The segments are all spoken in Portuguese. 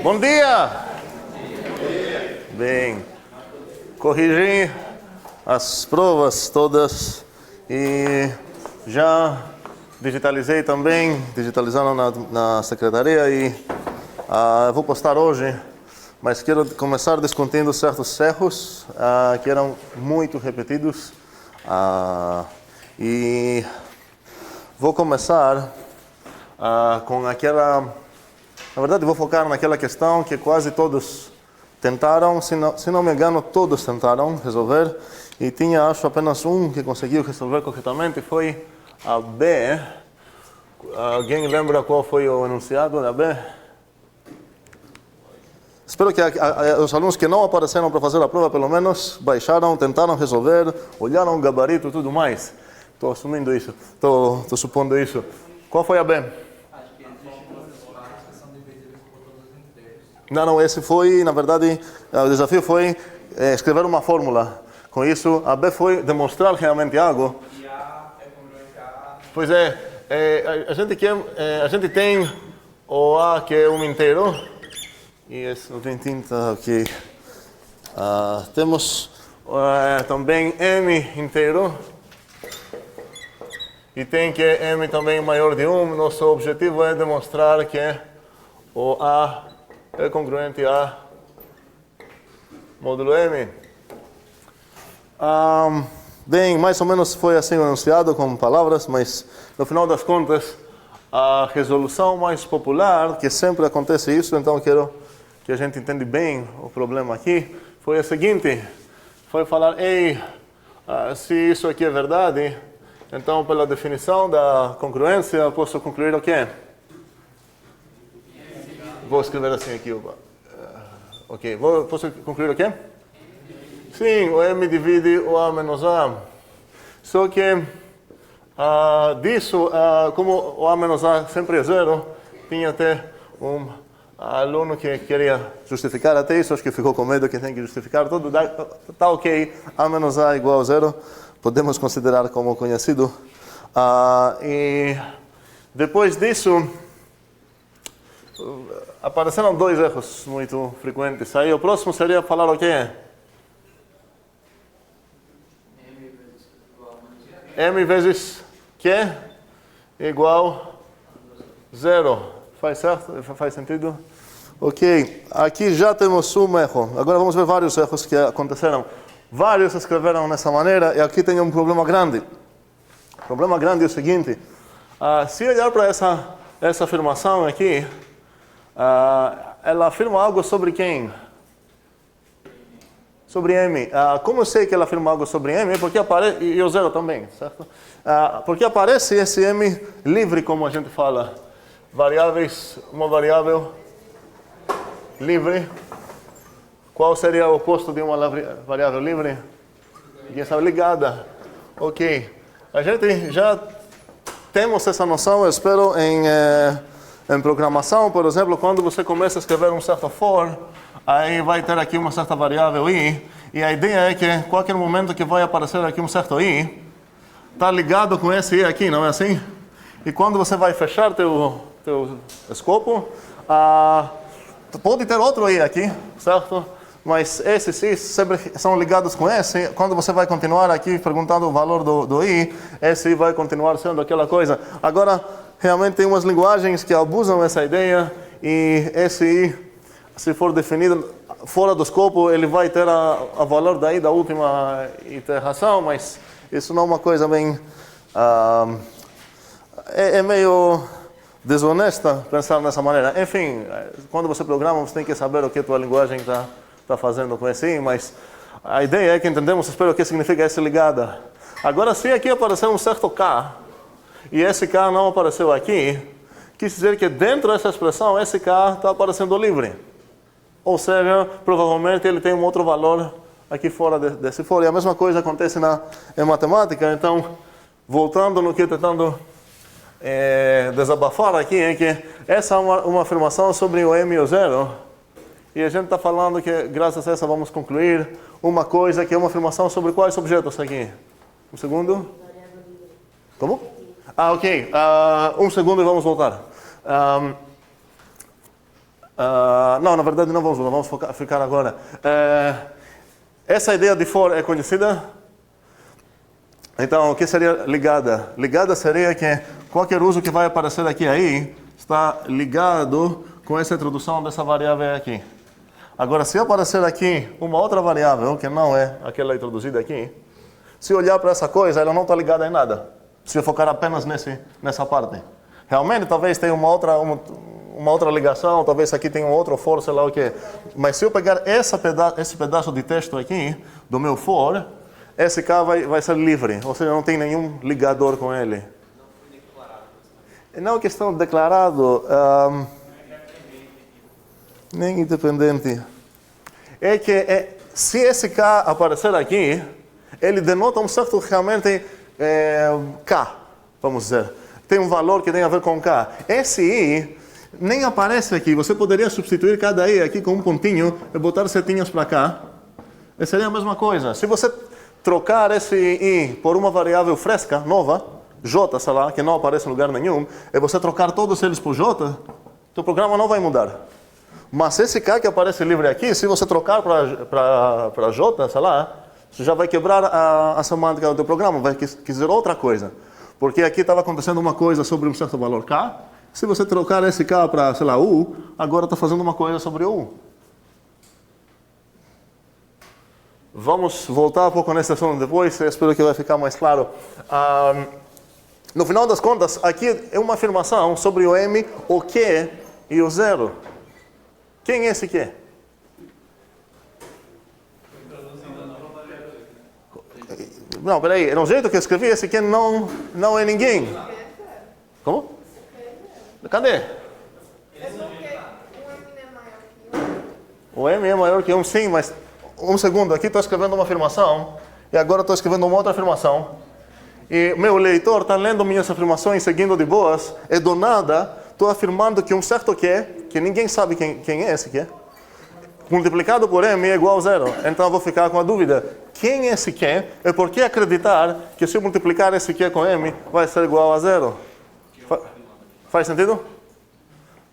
Bom dia! Bem, corrigi as provas todas e já digitalizei também, digitalizaram na secretaria e vou postar hoje, mas quero começar discutindo certos erros que eram muito repetidos e vou começar com aquela... Na verdade, vou focar naquela questão que quase todos tentaram, se não me engano, todos tentaram resolver, e tinha, acho, apenas um que conseguiu resolver corretamente, foi a B. Alguém lembra qual foi o enunciado da B? Espero que os alunos que não apareceram para fazer a prova, pelo menos, baixaram, tentaram resolver, olharam o gabarito e tudo mais. Estou assumindo isso, estou supondo isso. Qual foi a B? Não, esse foi, na verdade, o desafio foi escrever uma fórmula. Com isso, a B foi demonstrar realmente algo. E A é congruente a A. Pois é, a gente tem o A que é um inteiro. E esse não tem tinta, ok. Temos também M inteiro. E tem que M também maior de 1. Nosso objetivo é demonstrar que o A é congruente a módulo M. Bem, mais ou menos foi assim anunciado com palavras, mas no final das contas, a resolução mais popular, que sempre acontece isso, então quero que a gente entenda bem o problema aqui, foi a seguinte, foi falar, ei, se isso aqui é verdade, então pela definição da congruência, eu posso concluir o quê? Vou escrever assim aqui. Ok, posso concluir o quê? Sim, o M divide o A menos A. Só que disso, como o A menos A sempre é zero, tinha até um aluno que queria justificar até isso, acho que ficou com medo que tem que justificar tudo. Tá ok, A menos A igual a zero, podemos considerar como conhecido. E depois disso, apareceram dois erros muito frequentes. Aí o próximo seria falar o quê? M vezes Q igual zero. Faz certo? Faz sentido? Ok. Aqui já temos um erro. Agora vamos ver vários erros que aconteceram. Vários escreveram dessa maneira e aqui tem um problema grande. O problema grande é o seguinte. Se olhar para essa afirmação aqui, ela afirma algo sobre quem? Sobre M. Como eu sei que ela afirma algo sobre M? Porque aparece, e o zero também, certo? Porque aparece esse M livre, como a gente fala. Variáveis, uma variável livre. Qual seria o oposto de uma variável livre? Ninguém sabe, ligada. Ok. A gente já temos essa noção, eu espero, em programação, por exemplo, quando você começa a escrever um certo for, aí vai ter aqui uma certa variável i, e a ideia é que qualquer momento que vai aparecer aqui um certo i, está ligado com esse i aqui, não é assim? E quando você vai fechar teu escopo, pode ter outro i aqui, certo? Mas esses i sempre são ligados com esse. Quando você vai continuar aqui perguntando o valor do i, esse i vai continuar sendo aquela coisa. Agora, realmente tem umas linguagens que abusam essa ideia e esse i, se for definido fora do escopo, ele vai ter a valor daí da última iteração, mas isso não é uma coisa bem... é meio desonesta pensar dessa maneira. Enfim, quando você programa, você tem que saber o que a tua linguagem está fazendo com esse i, mas a ideia é que entendemos, espero, o que significa esse ligada. Agora, se aqui aparecer um certo K, e esse K não apareceu aqui, quis dizer que dentro dessa expressão, esse K está aparecendo livre. Ou seja, provavelmente ele tem um outro valor aqui fora desse for. E a mesma coisa acontece em matemática. Então, voltando no que tentando desabafar aqui, é que essa é uma afirmação sobre o M e o zero. E a gente está falando que, graças a essa, vamos concluir uma coisa que é uma afirmação sobre quais objetos aqui? Um segundo? Como? Ok. Um segundo e vamos voltar. Não, na verdade não vamos ficar agora. Essa ideia de for é conhecida? Então, o que seria ligada? Ligada seria que qualquer uso que vai aparecer aqui aí está ligado com essa introdução dessa variável aqui. Agora, se aparecer aqui uma outra variável, que não é aquela introduzida aqui, se olhar para essa coisa, ela não está ligada em nada. Se eu focar apenas nessa parte. Realmente, talvez tenha uma outra ligação, talvez aqui tenha um outro for, sei lá o que. Mas se eu pegar esse pedaço de texto aqui, do meu for, esse K vai ser livre, ou seja, não tem nenhum ligador com ele. Não foi declarado. Não é questão de declarado, nem independente. É que se esse K aparecer aqui, ele denota um certo realmente K, vamos dizer. Tem um valor que tem a ver com K. Esse I nem aparece aqui. Você poderia substituir cada I aqui com um pontinho e botar setinhas para cá. E seria a mesma coisa. Se você trocar esse I por uma variável fresca, nova, J, sei lá, que não aparece em lugar nenhum, e você trocar todos eles por J, seu programa não vai mudar. Mas esse K que aparece livre aqui, se você trocar para J, sei lá, você já vai quebrar a semântica do teu programa, vai dizer outra coisa. Porque aqui estava acontecendo uma coisa sobre um certo valor K, se você trocar esse K para, sei lá, U, agora está fazendo uma coisa sobre U. Vamos voltar um pouco nesse assunto depois, espero que vai ficar mais claro. No final das contas, aqui é uma afirmação sobre o M, o Q e o zero. Quem é esse Q? Não, peraí, no jeito que eu escrevi, esse Q não é ninguém. Como? Cadê? O M é maior que 1, sim, mas um segundo, aqui estou escrevendo uma afirmação e agora estou escrevendo uma outra afirmação. E meu leitor está lendo minhas afirmações seguindo de boas e do nada estou afirmando que um certo Q, que ninguém sabe quem é esse Q, multiplicado por M é igual a zero. Então eu vou ficar com a dúvida, quem é esse Q e por que acreditar que se eu multiplicar esse Q com M vai ser igual a zero? Faz sentido?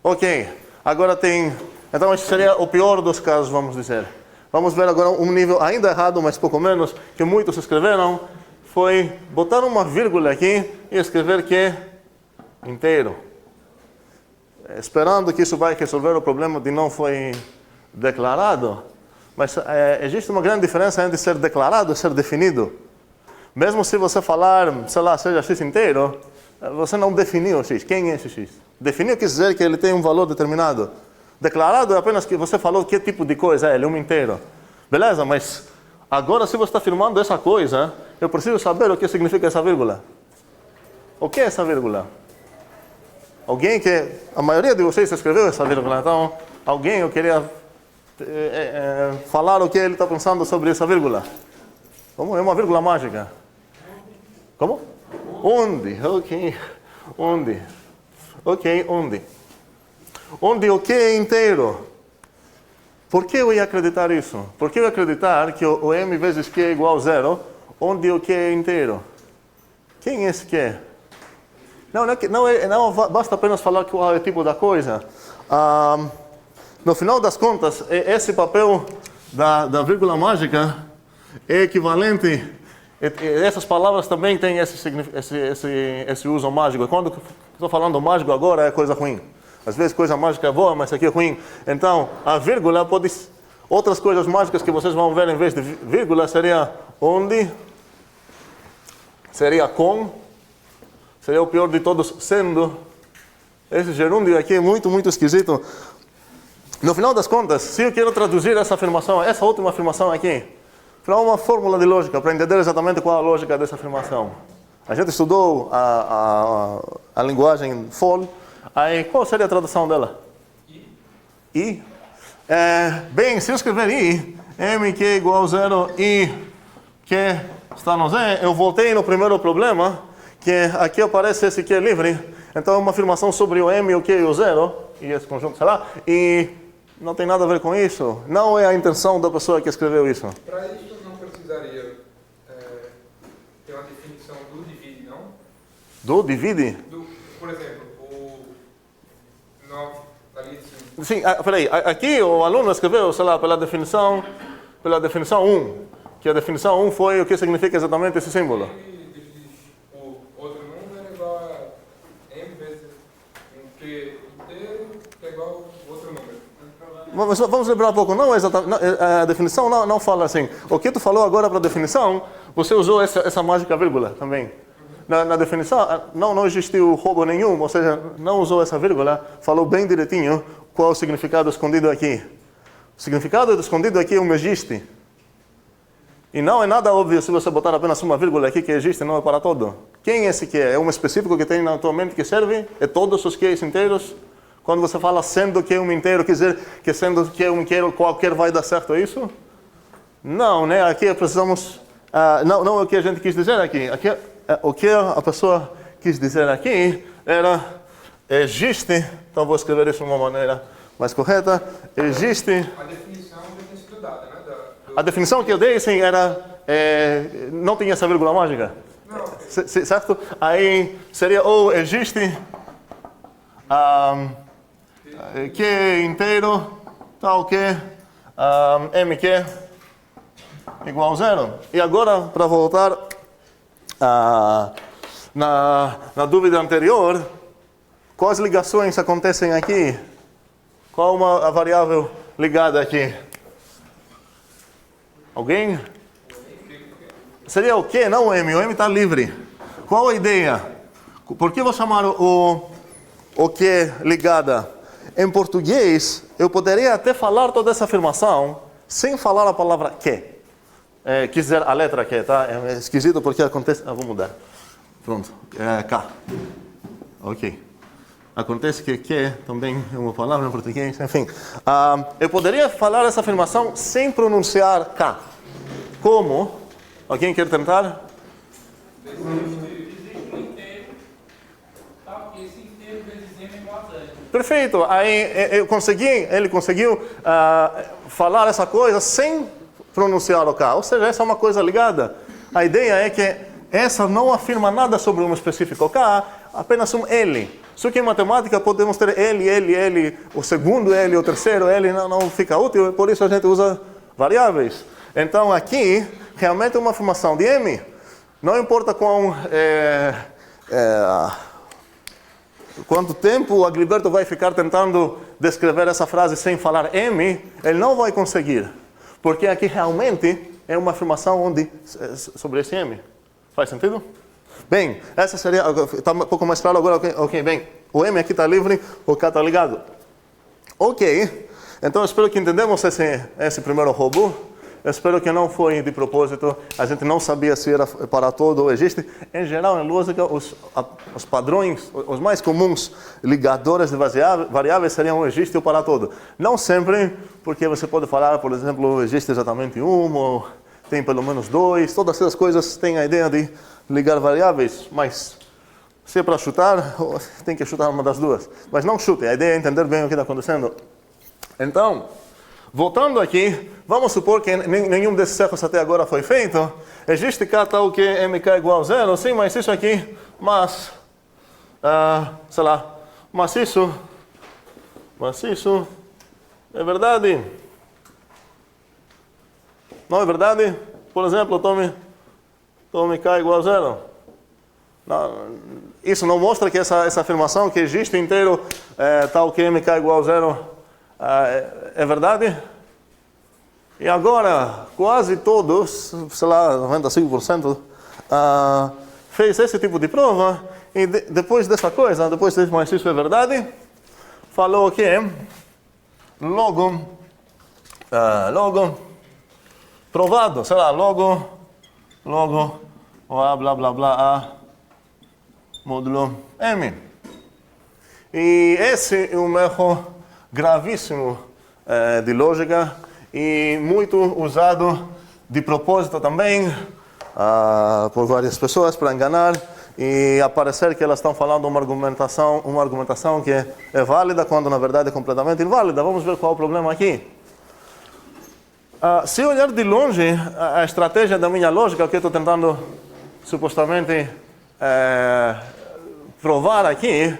Ok. Agora tem... Então esse seria o pior dos casos, vamos dizer. Vamos ver agora um nível ainda errado, mas pouco menos, que muitos escreveram, foi botar uma vírgula aqui e escrever Q inteiro. Esperando que isso vai resolver o problema de não foi declarado. Mas existe uma grande diferença entre ser declarado e ser definido. Mesmo se você falar, sei lá, seja X inteiro, você não definiu o X. Quem é esse X? Definiu quer dizer que ele tem um valor determinado. Declarado é apenas que você falou que tipo de coisa é, ele é um inteiro. Beleza, mas agora se você está afirmando essa coisa, eu preciso saber o que significa essa vírgula. O que é essa vírgula? Alguém que... A maioria de vocês escreveu essa vírgula, então alguém eu queria falar o que ele está pensando sobre essa vírgula. Como? É uma vírgula mágica. Como? Onde? Ok. Onde? Ok, onde? Onde o Q é inteiro. Por que eu ia acreditar isso? Por que eu ia acreditar que o M vezes Q é igual a zero, onde o Q é inteiro? Quem é esse Q? Não basta apenas falar qual é o tipo da coisa. No final das contas, esse papel da vírgula mágica é equivalente. Essas palavras também têm esse uso mágico. Quando estou falando mágico agora é coisa ruim. Às vezes coisa mágica é boa, mas aqui é ruim. Então, a vírgula pode... Outras coisas mágicas que vocês vão ver em vez de vírgula seria onde, seria com, seria o pior de todos, sendo. Esse gerúndio aqui é muito, muito esquisito. No final das contas, se eu quero traduzir essa afirmação, essa última afirmação aqui, para uma fórmula de lógica, para entender exatamente qual é a lógica dessa afirmação. A gente estudou a linguagem for. Aí, qual seria a tradução dela? I. Bem, se eu escrever I, M que é igual a zero, I que está no Z, eu voltei no primeiro problema, que aqui aparece esse que é livre. Então é uma afirmação sobre o M, o Q e o zero, e esse conjunto, sei lá, e não tem nada a ver com isso. Não é a intenção da pessoa que escreveu isso. Para isso não precisaria ter uma definição do divide, não? Do divide? Por exemplo, o 9, ali de cima. sim, peraí, aqui o aluno escreveu, sei lá, pela definição 1, que a definição 1 foi o que significa exatamente esse símbolo. O outro número é igual a m vezes um q inteiro, que é igual ao outro número. Vamos lembrar um pouco, não exatamente, a definição não fala assim. O que tu falou agora para a definição, você usou essa mágica vírgula também. Na definição, não existiu roubo nenhum, ou seja, não usou essa vírgula, falou bem direitinho qual é o significado escondido aqui. O significado escondido aqui é um existe. E não é nada óbvio se você botar apenas uma vírgula aqui que existe, não é para todo. Quem é esse que é? É um específico que tem na tua mente que serve? É todos os Qs inteiros? Quando você fala sendo que é um inteiro, quer dizer que sendo que é um inteiro qualquer vai dar certo, é isso? Não, né? Aqui precisamos... não é o que a gente quis dizer aqui. O que a pessoa quis dizer aqui era existe, então vou escrever isso de uma maneira mais correta, existe... A definição já tem sido dada, né? A definição que eu dei, sim, era... não tinha essa vírgula mágica. Não. Certo? Aí seria ou existe Q inteiro, tal que MQ igual a 0. E agora, para voltar na dúvida anterior, quais ligações acontecem aqui? Qual a variável ligada aqui? Alguém? Seria o Q, não o M. O M está livre. Qual a ideia? Por que vou chamar o Q ligada? Em português, eu poderia até falar toda essa afirmação sem falar a palavra que. Quis dizer a letra Q, tá? É esquisito porque acontece... vou mudar. Pronto. K. Ok. Acontece que Q também é uma palavra em português, enfim. Eu poderia falar essa afirmação sem pronunciar K. Como? Alguém quer tentar? Existe um inteiro, tal que esse inteiro vezes m é igual a 0. Perfeito. Aí ele conseguiu falar essa coisa sem pronunciar o K. Ou seja, essa é uma coisa ligada. A ideia é que essa não afirma nada sobre um específico K, apenas um L. Só que em matemática podemos ter L, o segundo L, o terceiro L, não fica útil, por isso a gente usa variáveis. Então aqui, realmente é uma afirmação de M. Não importa quanto tempo o Agriberto vai ficar tentando descrever essa frase sem falar M, ele não vai conseguir. Porque aqui realmente é uma afirmação sobre esse M. Faz sentido? Bem, essa seria... Está um pouco mais claro agora? Ok, bem. O M aqui está livre, o K está ligado. Ok. Então, espero que entendemos esse primeiro robô. Espero que não foi de propósito. A gente não sabia se era para todo ou existe. Em geral, em lógica, os padrões, os mais comuns ligadores de variáveis seriam o existe ou para todo. Não sempre, porque você pode falar, por exemplo, existe exatamente um, ou tem pelo menos dois. Todas essas coisas têm a ideia de ligar variáveis, mas se é para chutar, tem que chutar uma das duas. Mas não chute, a ideia é entender bem o que está acontecendo. Então, voltando aqui, vamos supor que nenhum desses erros até agora foi feito. Existe K tal que MK igual a 0, sim, mas isso aqui, sei lá, mas isso é verdade? Não é verdade? Por exemplo, tome K igual a 0. Não, isso não mostra que essa afirmação que existe inteiro tal que MK igual a 0 é verdade? E agora, quase todos, sei lá, 95%, fez esse tipo de prova e depois dessa coisa, depois de mas isso é verdade, falou que logo, provado, sei lá, logo, blá blá blá, A, módulo M. E esse é um erro gravíssimo de lógica e muito usado de propósito também por várias pessoas para enganar e aparecer que elas estão falando uma argumentação que é válida quando na verdade é completamente inválida. Vamos ver qual é o problema aqui. Se olhar de longe a estratégia da minha lógica, que eu estou tentando supostamente provar aqui,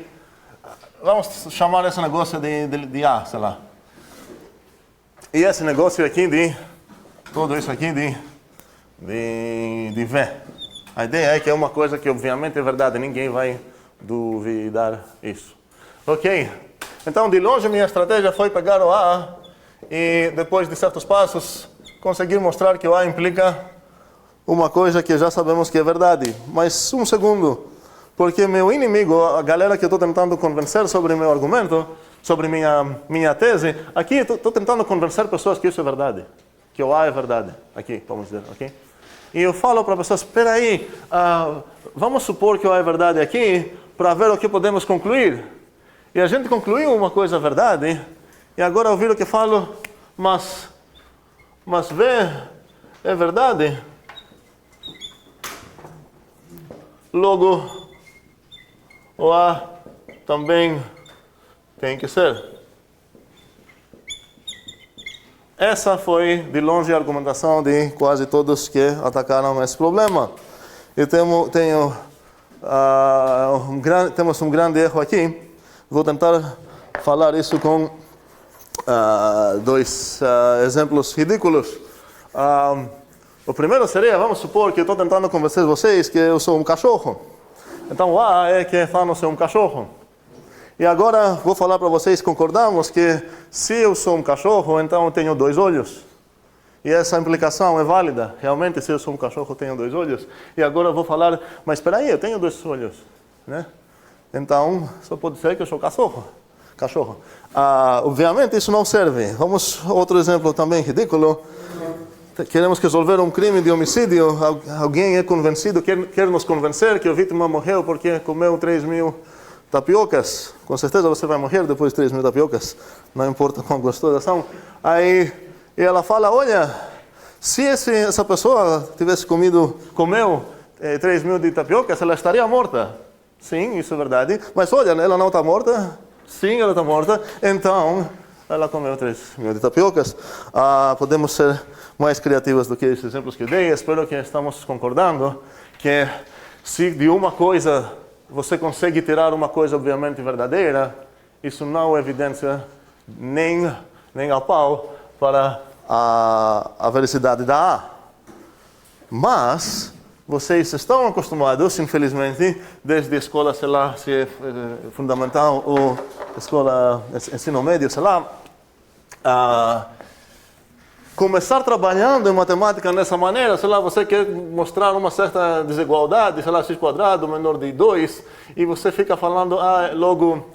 vamos chamar esse negócio de A, sei lá. E esse negócio aqui tudo isso aqui de V. A ideia é que é uma coisa que obviamente é verdade, ninguém vai duvidar isso. Ok? Então, de longe, minha estratégia foi pegar o A e, depois de certos passos, conseguir mostrar que o A implica uma coisa que já sabemos que é verdade. Mas um segundo, porque meu inimigo, a galera que eu estou tentando convencer sobre meu argumento, sobre minha tese, aqui estou tentando convencer pessoas que isso é verdade, que o A é verdade, aqui, vamos dizer, ok? E eu falo para pessoas, espera aí, vamos supor que o A é verdade aqui, para ver o que podemos concluir. E a gente concluiu uma coisa verdade, e agora eu viro que falo, mas V é verdade? Logo, o A também tem que ser. Essa foi, de longe, a argumentação de quase todos que atacaram esse problema. E temos um grande erro aqui. Vou tentar falar isso com dois exemplos ridículos. O primeiro seria, vamos supor que eu estou tentando convencer vocês que eu sou um cachorro. Então, o A é que fala ser um cachorro. E agora vou falar para vocês, concordamos que se eu sou um cachorro, então eu tenho 2 olhos. E essa implicação é válida. Realmente, se eu sou um cachorro, eu tenho 2 olhos. E agora eu vou falar, mas espera aí, eu tenho 2 olhos, né? Então, só pode ser que eu sou cachorro. Obviamente, isso não serve. Vamos outro exemplo também ridículo. Queremos resolver um crime de homicídio. Alguém é convencido, quer nos convencer que a vítima morreu porque comeu 3.000 tapiocas. Com certeza você vai morrer depois de 3.000 tapiocas. Não importa quão gostosas são. Aí ela fala, olha, se essa pessoa tivesse comeu 3.000 de tapiocas, ela estaria morta. Sim, isso é verdade. Mas olha, ela não está morta. Sim, ela está morta. Então, ela comeu 3.000 de tapiocas. Podemos ser mais criativos do que esses exemplos que eu dei. Espero que estamos concordando que se de uma coisa você consegue tirar uma coisa obviamente verdadeira, isso não é evidência nem a pau para a veracidade da A. Mas vocês estão acostumados, infelizmente, desde a escola, sei lá, se é fundamental ou escola, ensino médio, sei lá, a começar trabalhando em matemática dessa maneira, sei lá, você quer mostrar uma certa desigualdade, sei lá, x² menor de 2, e você fica falando, logo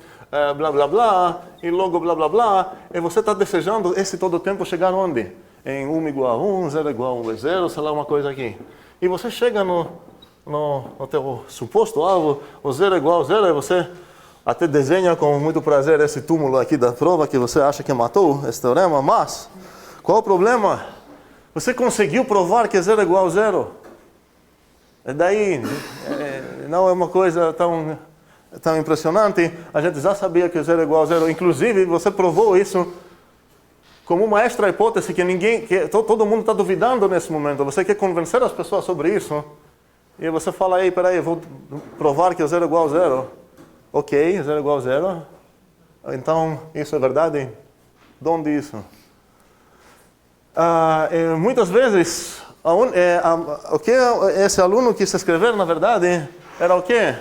blá blá blá, e logo blá blá blá, e você está desejando esse todo o tempo chegar onde? Em 1 igual a 1, 0 igual a 1 é 0, sei lá, uma coisa aqui. E você chega no teu suposto alvo, o 0 igual a 0, e você até desenha com muito prazer esse túmulo aqui da prova que você acha que matou esse teorema, mas qual o problema? Você conseguiu provar que 0 igual a 0. E daí, não é uma coisa tão impressionante. A gente já sabia que 0 igual a 0. Inclusive, você provou isso como uma extra hipótese que todo mundo está duvidando nesse momento. Você quer convencer as pessoas sobre isso. E você fala, peraí, eu vou provar que 0 igual a 0. Ok, 0 igual a 0. Então, isso é verdade? De onde isso? Muitas vezes, o que esse aluno quis escrever, na verdade, era o quê?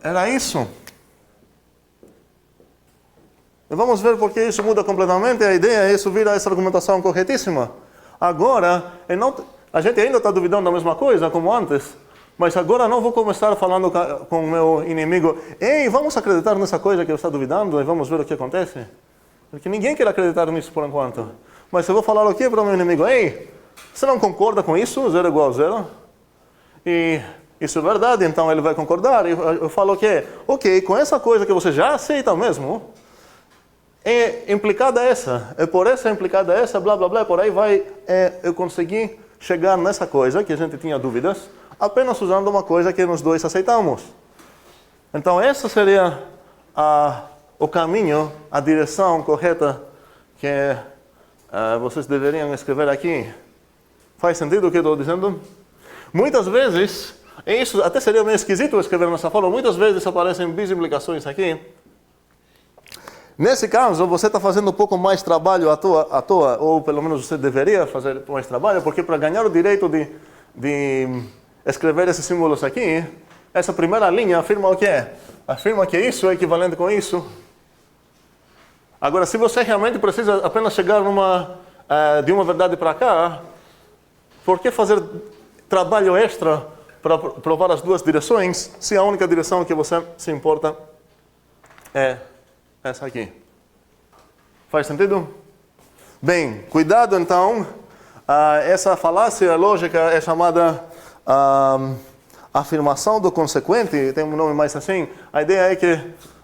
Era isso. E vamos ver porque isso muda completamente. A ideia é isso vira essa argumentação corretíssima. Agora, a gente ainda está duvidando da mesma coisa como antes, mas agora não vou começar falando com o meu inimigo, vamos acreditar nessa coisa que eu estou duvidando e vamos ver o que acontece. Porque ninguém quer acreditar nisso por enquanto. Mas eu vou falar o que para o meu inimigo? Você não concorda com isso? 0 igual a 0? E isso é verdade, então ele vai concordar. E eu falo o quê? Ok, com essa coisa que você já aceita mesmo, é implicada essa, é por essa implicada essa, blá blá blá, por aí vai. Eu consegui chegar nessa coisa que a gente tinha dúvidas, apenas usando uma coisa que nós dois aceitamos. Então essa seria o caminho, a direção correta que vocês deveriam escrever aqui. Faz sentido o que eu estou dizendo? Muitas vezes, Isso até seria meio esquisito escrever nessa forma. Muitas vezes aparecem bisimplicações aqui. Nesse caso, você está fazendo um pouco mais trabalho à toa, ou pelo menos você deveria fazer mais trabalho, porque para ganhar o direito de escrever esses símbolos aqui, essa primeira linha afirma o que é? Afirma que isso é equivalente com isso. Agora, se você realmente precisa apenas chegar de uma verdade para cá, por que fazer trabalho extra para provar as duas direções, se a única direção que você se importa é essa aqui? Faz sentido? Bem, cuidado então. Essa falácia lógica é chamada afirmação do consequente, tem um nome mais assim. A ideia é que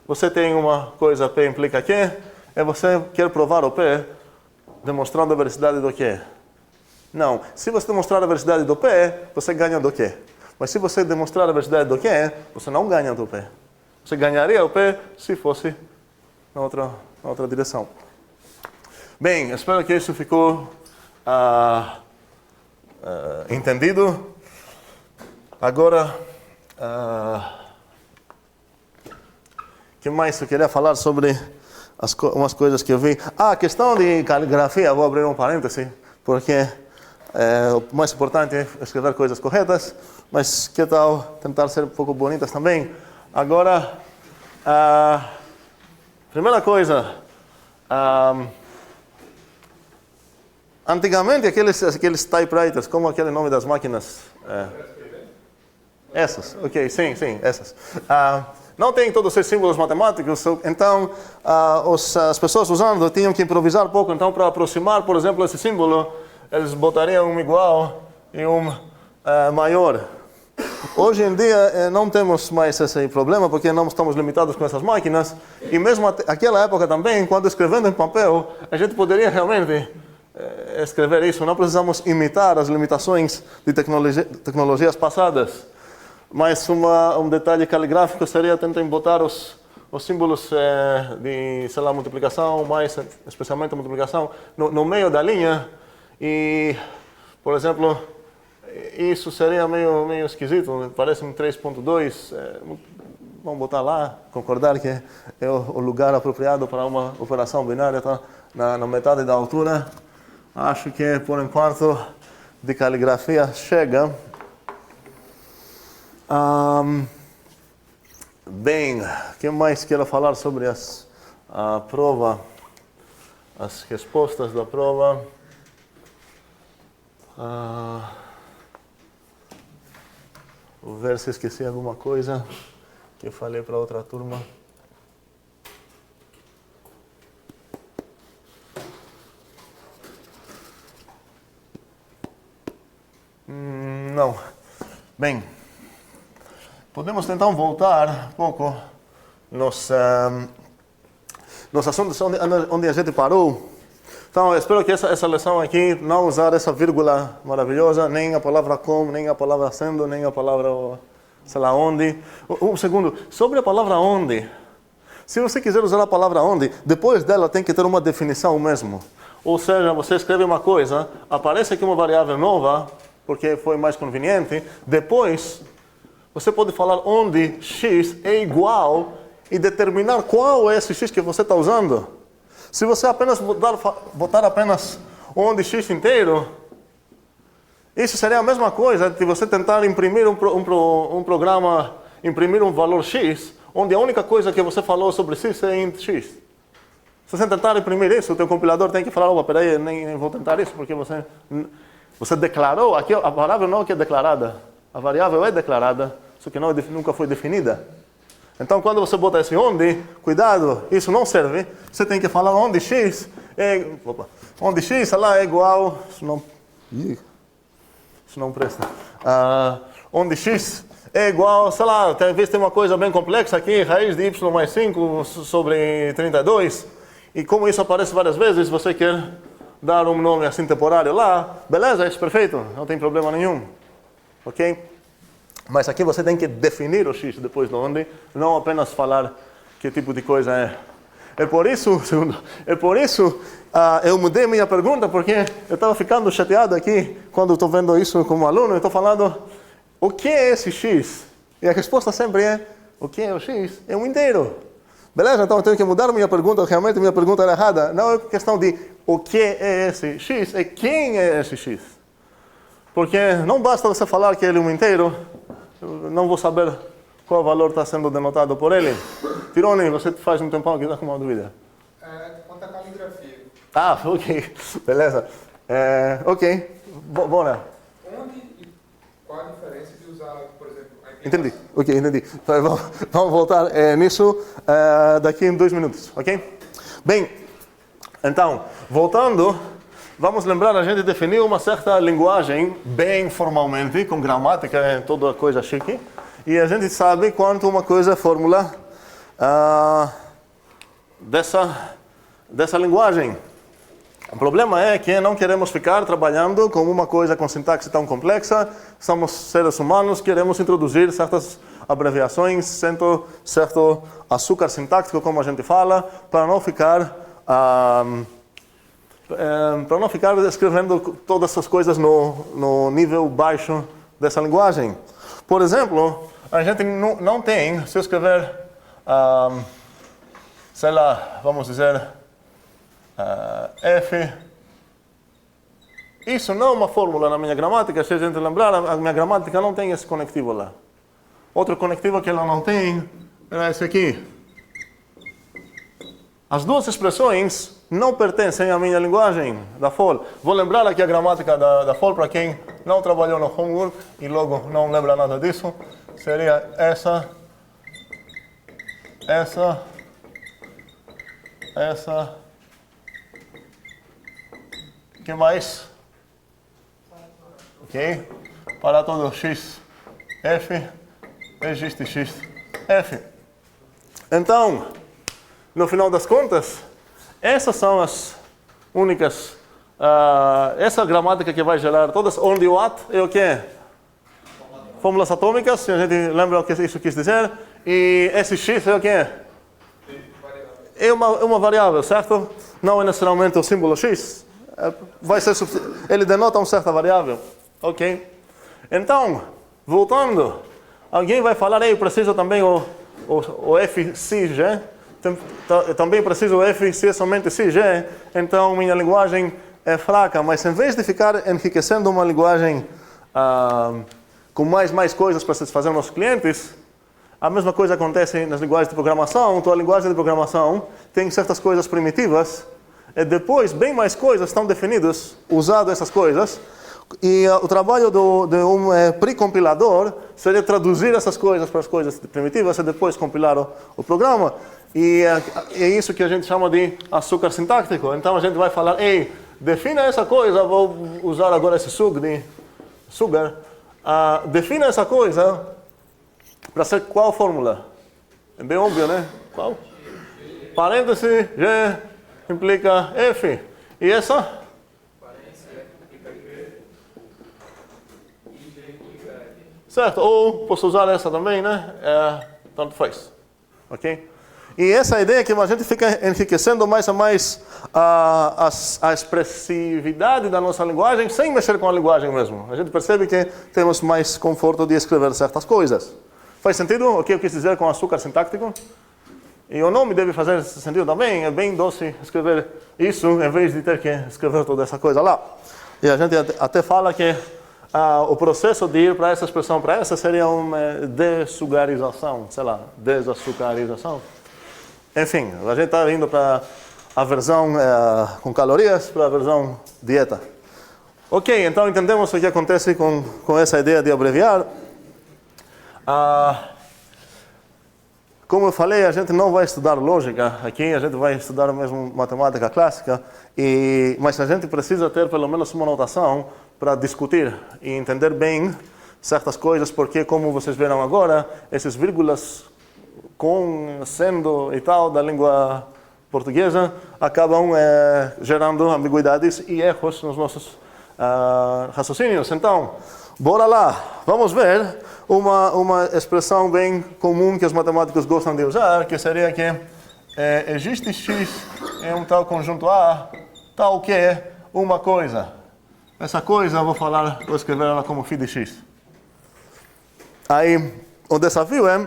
você tem uma coisa, P implica Q, e você quer provar o P demonstrando a veracidade do Q. Não, se você demonstrar a veracidade do P, você ganha do Q. Mas se você demonstrar a veracidade do Q, você não ganha do P. Você ganharia o P se fosse na outra direção. Bem, espero que isso ficou entendido. Agora, que mais eu queria falar sobre umas coisas que eu vi. A questão de caligrafia, vou abrir um parêntese, porque o mais importante é escrever coisas corretas, mas que tal tentar ser um pouco bonitas também? Agora, primeira coisa, antigamente aqueles typewriters, como aquele nome das máquinas? Essas, ok, sim, essas. Não tem todos esses símbolos matemáticos, então as pessoas usando tinham que improvisar um pouco. Então, para aproximar, por exemplo, esse símbolo, eles botariam um igual e um maior. Hoje em dia não temos mais esse problema, porque não estamos limitados com essas máquinas. E mesmo naquela época também, quando escrevendo em papel, a gente poderia realmente escrever isso. Não precisamos imitar as limitações de tecnologias passadas. Mas um detalhe caligráfico seria tentar botar os símbolos de, sei lá, multiplicação, mais especialmente a multiplicação, no meio da linha. E, por exemplo, isso seria meio esquisito, parece um 3.2. Vamos botar lá, concordar que é o lugar apropriado para uma operação binária, tá na metade da altura. Acho que, por enquanto, de caligrafia chega. Bem, o que mais quero falar sobre a prova, as respostas da prova? Vou ver se esqueci alguma coisa que eu falei para outra turma. Não. Bem, podemos então voltar um pouco nos assuntos onde a gente parou. Então, eu espero que essa lição aqui não usar essa vírgula maravilhosa, nem a palavra como, nem a palavra sendo, nem a palavra, sei lá, onde. Um segundo, sobre a palavra onde. Se você quiser usar a palavra onde, depois dela tem que ter uma definição mesmo. Ou seja, você escreve uma coisa, aparece aqui uma variável nova, porque foi mais conveniente, depois você pode falar onde x é igual e determinar qual é esse x que você está usando. Se você apenas botar apenas onde x inteiro, isso seria a mesma coisa de você tentar imprimir um programa, imprimir um valor x, onde a única coisa que você falou sobre x é int x. Se você tentar imprimir isso, o teu compilador tem que falar, opa, peraí, nem vou tentar isso, porque você declarou, aqui a variável não é que é declarada, a variável é declarada, só que nunca foi definida. Então, quando você bota esse onde, cuidado, isso não serve. Você tem que falar onde x onde x, sei lá, é igual, isso não presta. Onde x é igual, sei lá, talvez tem uma coisa bem complexa aqui, raiz de y mais 5 sobre 32. E como isso aparece várias vezes, você quer dar um nome assim temporário lá, beleza, isso é perfeito, não tem problema nenhum. Ok? Mas aqui você tem que definir o x depois do onde, não apenas falar que tipo de coisa é. É por isso eu mudei minha pergunta, porque eu estava ficando chateado aqui quando estou vendo isso como aluno. Eu estou falando, o que é esse x? E a resposta sempre é, o que é o x? É um inteiro. Beleza? Então eu tenho que mudar minha pergunta, realmente minha pergunta era errada. Não é questão de o que é esse x, é quem é esse x. Porque não basta você falar que ele é um inteiro, eu não vou saber qual valor está sendo denotado por ele. Tirone, você faz um tempão que está com uma dúvida. Quanto à caligrafia. Ah, ok. Beleza. Ok. Bora. Onde e qual a diferença de usar, por exemplo, a Entendi. Ok, entendi. Vamos voltar nisso daqui em 2 minutos, ok? Bem, então, voltando, vamos lembrar, a gente definiu uma certa linguagem bem formalmente, com gramática e toda coisa chique, e a gente sabe quanto uma coisa é fórmula dessa linguagem. O problema é que não queremos ficar trabalhando com uma coisa com sintaxe tão complexa. Somos seres humanos, queremos introduzir certas abreviações, certo açúcar sintático, como a gente fala, para não ficar escrevendo todas essas coisas no nível baixo dessa linguagem. Por exemplo, a gente não tem, se eu escrever, sei lá, vamos dizer, F. Isso não é uma fórmula na minha gramática, se a gente lembrar, a minha gramática não tem esse conectivo lá. Outro conectivo que ela não tem é esse aqui. As duas expressões não pertencem à minha linguagem da FOL. Vou lembrar aqui a gramática da FOL para quem não trabalhou no homework e logo não lembra nada disso. Seria essa. O que mais? Ok? Para todo x, f, existe x, f. Então, no final das contas, essas são as únicas... essa gramática que vai gerar todas, onde o at é o quê? Fórmulas atômicas, se a gente lembra o que isso quis dizer. E esse x é o quê? É uma variável, certo? Não é necessariamente o símbolo x. Ele denota uma certa variável. Ok? Então, voltando, alguém vai falar, eu preciso também o f c g. Também preciso o f se é somente c g. Então, minha linguagem é fraca. Mas em vez de ficar enriquecendo uma linguagem com mais coisas para satisfazer nossos clientes, a mesma coisa acontece nas linguagens de programação. Então, a linguagem de programação tem certas coisas primitivas, e depois, bem mais coisas estão definidas, usando essas coisas, e o trabalho de um pre-compilador seria traduzir essas coisas para as coisas primitivas e depois compilar o programa. E é isso que a gente chama de açúcar sintático. Então, a gente vai falar, ei, defina essa coisa, vou usar agora esse sugar, defina essa coisa para ser qual fórmula? É bem óbvio, né? Qual? Parêntese, G implica F. E essa? Certo, ou posso usar essa também, né? Tanto faz. Ok? E essa ideia que a gente fica enriquecendo mais a mais a expressividade da nossa linguagem sem mexer com a linguagem mesmo. A gente percebe que temos mais conforto de escrever certas coisas. Faz sentido o que eu quis dizer com açúcar sintático? E o nome deve fazer sentido também. É bem doce escrever isso em vez de ter que escrever toda essa coisa lá. E a gente até fala que o processo de ir para essa expressão para essa seria uma dessugarização, sei lá, desaçucarização. Enfim, a gente está indo para a versão com calorias para a versão dieta. Ok, então entendemos o que acontece com essa ideia de abreviar. Como eu falei, a gente não vai estudar lógica aqui, a gente vai estudar mesmo matemática clássica, mas a gente precisa ter pelo menos uma notação para discutir e entender bem certas coisas, porque como vocês viram agora, essas vírgulas com, sendo e tal da língua portuguesa acabam gerando ambiguidades e erros nos nossos raciocínios. Então, bora lá, vamos ver uma expressão bem comum que os matemáticos gostam de usar, que seria que existe x em um tal conjunto A, tal que é uma coisa. Essa coisa, vou escrever ela como φ de x. Aí, o desafio é,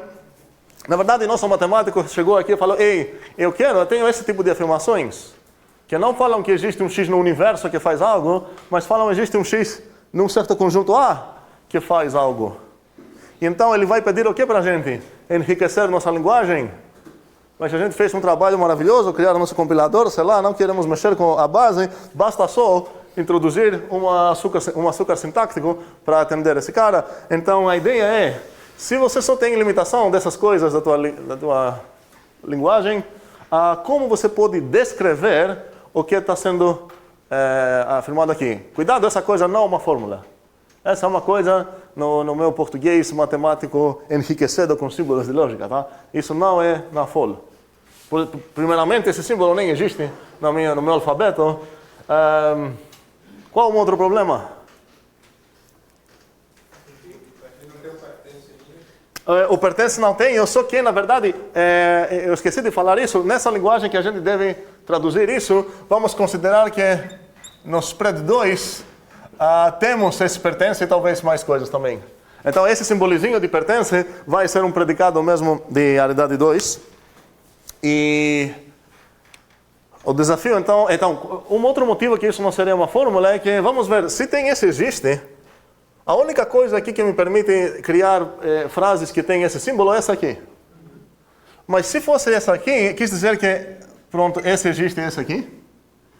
na verdade, nosso matemático chegou aqui e falou, ei, eu tenho esse tipo de afirmações, que não falam que existe um X no universo que faz algo, mas falam que existe um X num certo conjunto A que faz algo. E então ele vai pedir o que para a gente? Enriquecer nossa linguagem. Mas a gente fez um trabalho maravilhoso, criar nosso compilador, sei lá, não queremos mexer com a base, basta só introduzir um açúcar sintático para atender esse cara. Então a ideia é, se você só tem limitação dessas coisas da tua linguagem, como você pode descrever o que está sendo afirmado aqui? Cuidado, essa coisa não é uma fórmula. Essa é uma coisa, no meu português matemático, enriquecido com símbolos de lógica, tá? Isso não é na FOL. Primeiramente, esse símbolo nem existe no meu alfabeto. Qual o outro problema? O pertence não tem, só que, na verdade, eu esqueci de falar isso, nessa linguagem que a gente deve traduzir isso, vamos considerar que nos spread 2 temos esse pertence e talvez mais coisas também. Então, esse simbolizinho de pertence vai ser um predicado mesmo de aridade 2. E o desafio, então, um outro motivo que isso não seria uma fórmula é que, vamos ver, se tem esse existe, a única coisa aqui que me permite criar frases que tem esse símbolo é essa aqui. Mas se fosse essa aqui, quis dizer que, pronto, esse existe esse aqui,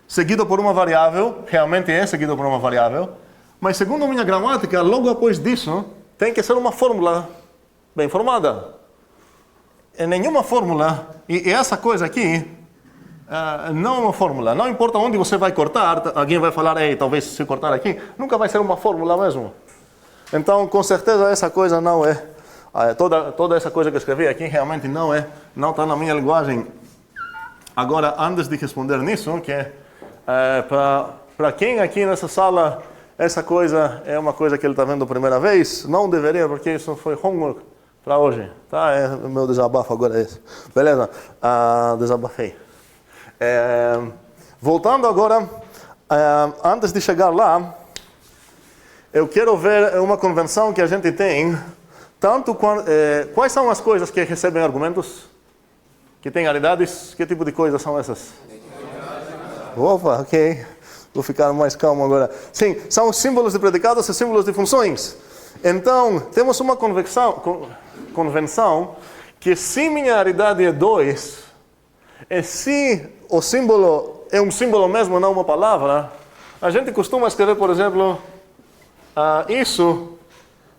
seguido por uma variável, realmente é seguido por uma variável, mas segundo a minha gramática, logo após disso, tem que ser uma fórmula bem formada. Nenhuma fórmula, e essa coisa aqui, não é uma fórmula. Não importa onde você vai cortar, alguém vai falar, ei, talvez se cortar aqui, nunca vai ser uma fórmula mesmo. Então, com certeza, essa coisa não é, toda essa coisa que eu escrevi aqui realmente não está na minha linguagem. Agora, antes de responder nisso, que para quem aqui nessa sala, essa coisa é uma coisa que ele está vendo a primeira vez, não deveria, porque isso foi homework para hoje, tá? O meu desabafo agora é esse. Beleza? Desabafei. Voltando agora, antes de chegar lá, eu quero ver uma convenção que a gente tem, quais são as coisas que recebem argumentos, que têm aridades, que tipo de coisas são essas? Opa, ok. Vou ficar mais calmo agora. Sim, são símbolos de predicados e símbolos de funções. Então, temos uma convenção que se minha aridade é 2, e se o símbolo é um símbolo mesmo, não uma palavra, a gente costuma escrever, por exemplo, isso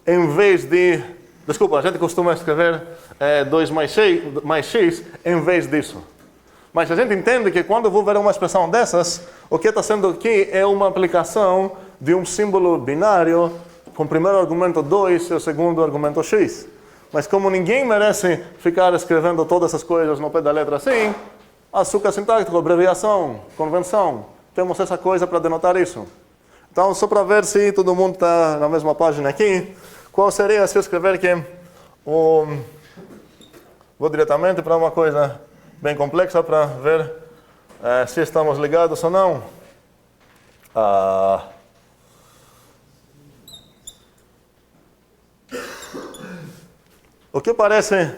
em vez de... Desculpa, a gente costuma escrever 2 mais x em vez disso. Mas a gente entende que quando eu vou ver uma expressão dessas, o que está sendo aqui é uma aplicação de um símbolo binário com o primeiro argumento 2 e o segundo argumento x. Mas como ninguém merece ficar escrevendo todas essas coisas no pé da letra assim, açúcar sintático, abreviação, convenção, temos essa coisa para denotar isso. Então, só para ver se todo mundo está na mesma página aqui, qual seria se eu escrever que vou diretamente para uma coisa bem complexa para ver se estamos ligados ou não. O que parece,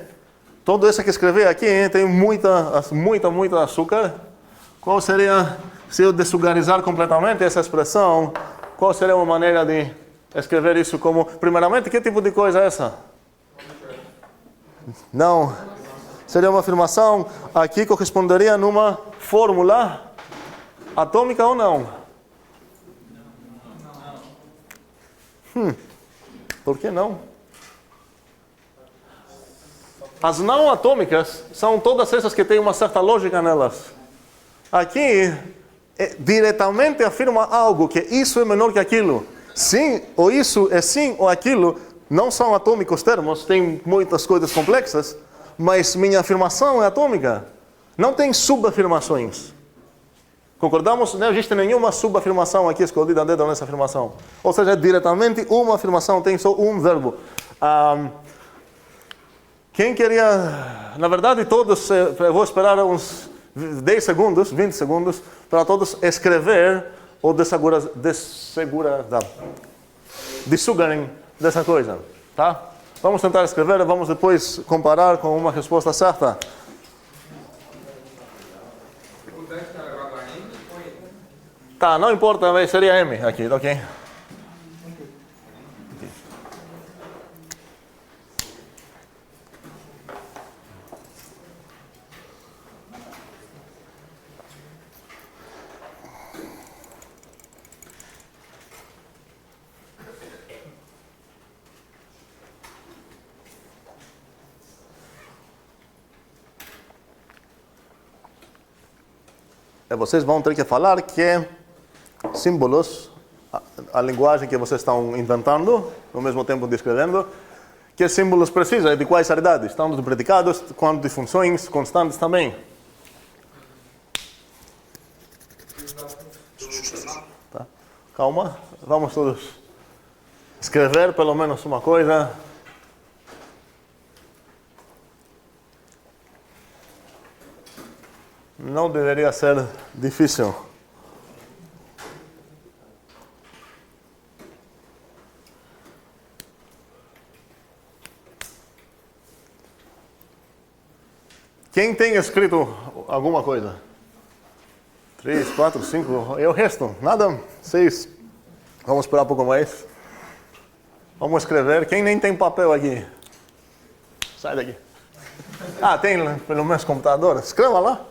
todo isso que escrevi aqui tem muita açúcar. Qual seria, se eu dessugarizar completamente essa expressão, qual seria uma maneira de escrever isso como, primeiramente, que tipo de coisa é essa? Não. Seria uma afirmação, aqui corresponderia numa fórmula atômica ou não? Por que não? As não atômicas são todas essas que têm uma certa lógica nelas. Aqui, diretamente afirma algo, que isso é menor que aquilo. Sim, ou isso é sim ou aquilo, não são atômicos termos, tem muitas coisas complexas, mas minha afirmação é atômica. Não tem subafirmações. Concordamos? Não existe nenhuma subafirmação aqui escondida dentro dessa afirmação. Ou seja, é diretamente uma afirmação, tem só um verbo. Quem queria, na verdade todos, eu vou esperar uns 10 segundos, 20 segundos, para todos escrever ou dessugarem dessa coisa, tá? Vamos tentar escrever e vamos depois comparar com uma resposta certa. O Dante está levado a M ou M? Tá, não importa, seria M aqui, ok? Vocês vão ter que falar que símbolos, a linguagem que vocês estão inventando, ao mesmo tempo descrevendo, que símbolos precisam, de quais variedades, tanto de predicados quanto de funções constantes também. Tá. Calma, vamos todos escrever pelo menos uma coisa. Não deveria ser difícil. Quem tem escrito alguma coisa? 3, 4, 5, e o resto? Nada? 6. Vamos esperar um pouco mais. Vamos escrever. Quem nem tem papel aqui? Sai daqui. Ah, tem pelo menos computador. Escreva lá.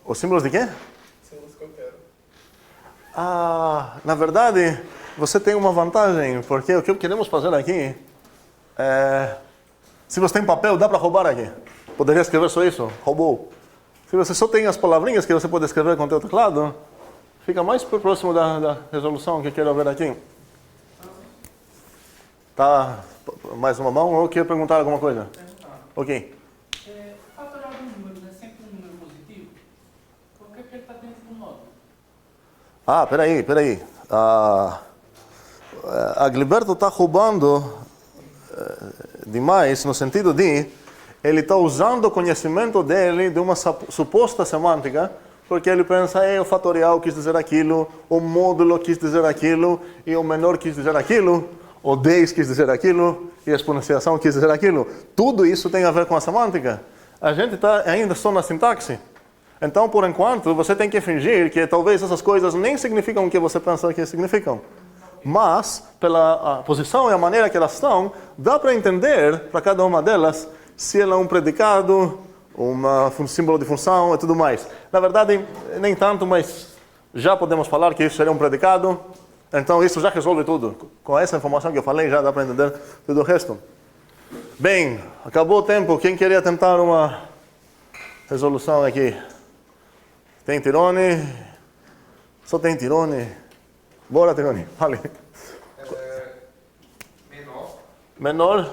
Os símbolos de quê? Símbolos que eu quero. Ah, na verdade, você tem uma vantagem, porque o que queremos fazer aqui é... Se você tem papel, dá para roubar aqui. Poderia escrever só isso, roubou. Se você só tem as palavrinhas que você pode escrever com o teu teclado, fica mais próximo da resolução que eu quero ver aqui. Tá, mais uma mão ou quer perguntar alguma coisa? Ok. Fatorial de um número é sempre um número positivo? Por que ele está dentro do módulo? Ah, peraí. A Gilberto está roubando demais no sentido de ele está usando o conhecimento dele de uma suposta semântica, porque ele pensa, o fatorial quis dizer aquilo, o módulo quis dizer aquilo, e o menor quis dizer aquilo, o 10 quis dizer aquilo, e a exponenciação quis dizer aquilo. Tudo isso tem a ver com a semântica. A gente está ainda só na sintaxe. Então, por enquanto, você tem que fingir que talvez essas coisas nem significam o que você pensa que significam. Mas, pela posição e a maneira que elas estão, dá para entender, para cada uma delas, se ela é um predicado, um símbolo de função e tudo mais. Na verdade, nem tanto, mas já podemos falar que isso seria um predicado. Então, isso já resolve tudo. Com essa informação que eu falei, já dá para entender tudo o resto. Bem, acabou o tempo. Quem queria tentar uma resolução aqui? Tem Tirone? Só tem Tirone? Bora, Tirone. Fale. Menor?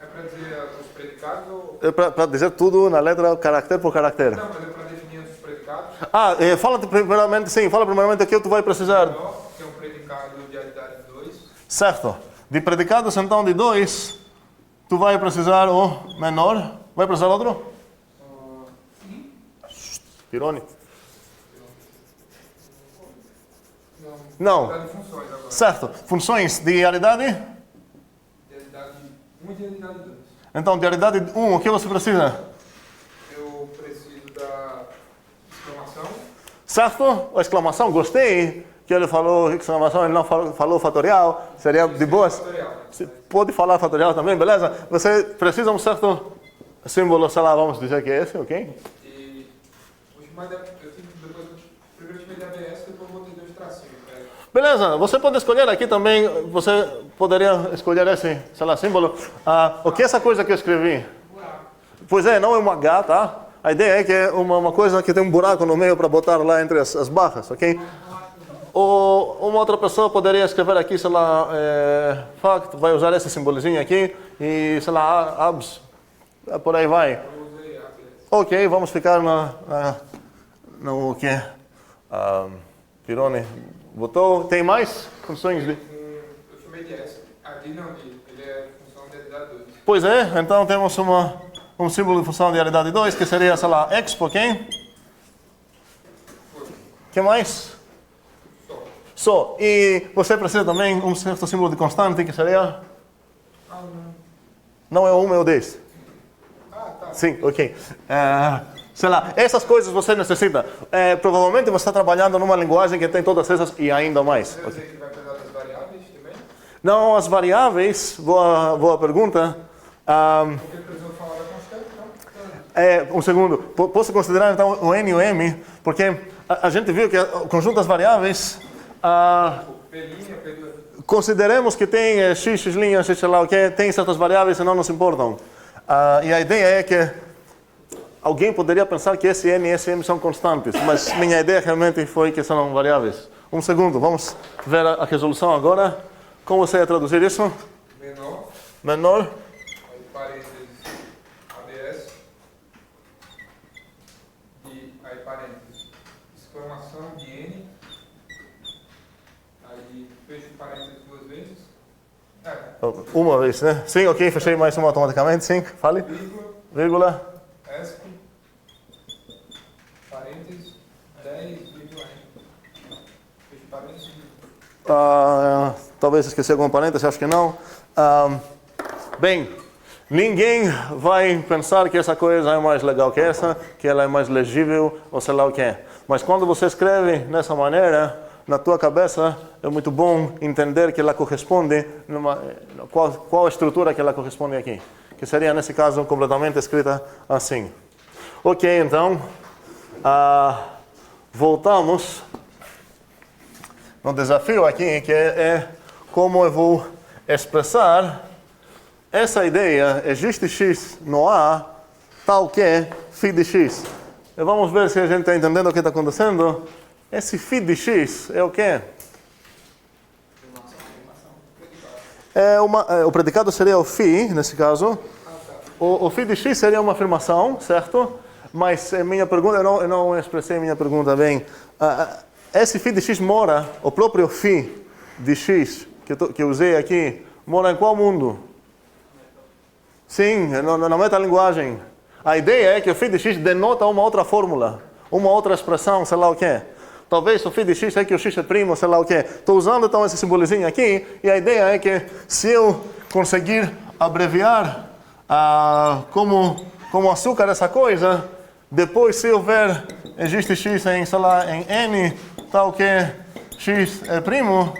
É para dizer os predicados ou... É para dizer tudo na letra, caractere por caractere. Não, mas é para definir os predicados. Fala primeiramente o que tu vai precisar. Menor, que é um predicado de realidade 2. Certo. De predicados, então, de 2, tu vai precisar o menor. Vai precisar outro? Sim. Tirone. Não. De funções agora. Certo. Funções de realidade? Realidade 1 e realidade 2. Então, de realidade 1, o que você precisa? Eu preciso da exclamação. Certo? A exclamação, gostei. Que ele falou exclamação, ele não falou fatorial. Seria de boas. Fatorial. Pode falar fatorial também, beleza? Você precisa um certo símbolo, sei lá, vamos dizer que é esse, ok? E o chamado eu tive depois, primeiro tive de ABS, depois eu botei 2 tracinhos. Beleza, você pode escolher aqui também, você poderia escolher esse, sei lá, símbolo. O que é essa coisa que eu escrevi? Buraco. Pois é, não é uma H, tá? A ideia é que é uma coisa que tem um buraco no meio para botar lá entre as barras, ok? Ou uma outra pessoa poderia escrever aqui, sei lá, fact, vai usar esse simbolozinho aqui, e sei lá, abs, por aí vai. Eu usei ABS. Ok, vamos ficar no que Tirone botou. Tem mais funções de... Eu chamei de S. Aqui não, ele é função de realidade 2. Pois é, então temos um símbolo de função de realidade 2, que seria, sei lá, exp, ok? O que mais? Só. E você precisa também um certo símbolo de constante, que seria? Ah, não. Não é o 1, é o 10. Ah, tá. Sim, ok. Sei lá, essas coisas você necessita. Provavelmente você está trabalhando numa linguagem que tem todas essas e ainda mais. Quer dizer que vai precisar das variáveis também? Não, as variáveis, boa pergunta. Porque precisam falar da constante, então? Um segundo, posso considerar então o N e o M, porque a gente viu que o conjunto das variáveis, P', P2. consideremos que tem x, x', x, sei lá o que, tem certas variáveis que não nos importam. E a ideia é que alguém poderia pensar que esse N e esse M são constantes, mas minha ideia realmente foi que são variáveis. Um segundo, vamos ver a resolução agora. Como você ia traduzir isso? Menor. Aí parênteses ABS. E aí parênteses exclamação de N. Aí fecho parênteses 2 vezes. Uma vez, né? Sim, ok, fechei mais uma automaticamente, sim, fale. Vírgula. ESP. Parênteses 10, vírgula N. Fecho parênteses. Talvez esqueci algum parêntese, acho que não. Bem, ninguém vai pensar que essa coisa é mais legal que essa, que ela é mais legível, ou sei lá o que é. Mas quando você escreve dessa maneira, na tua cabeça, é muito bom entender que ela corresponde, qual a estrutura que ela corresponde aqui. Que seria, nesse caso, completamente escrita assim. Ok, então, voltamos no desafio aqui, que é como eu vou expressar essa ideia, existe x no A, tal que φ de x. E vamos ver se a gente está entendendo o que está acontecendo. Esse φ de x é o quê? O predicado seria o φ, nesse caso. O φ de x seria uma afirmação, certo? Mas minha pergunta, eu não expressei minha pergunta bem. Esse φ de x mora, o próprio φ de x que eu usei aqui, mora em qual mundo? Sim, na metalinguagem. A ideia é que o φ de x denota uma outra fórmula, uma outra expressão, sei lá o quê. Talvez o φ de x é que o x é primo, sei lá o quê. Estou usando então esse simbolizinho aqui, e a ideia é que se eu conseguir abreviar como açúcar essa coisa, depois se eu ver existe x em, sei lá, em n, tal que x é primo,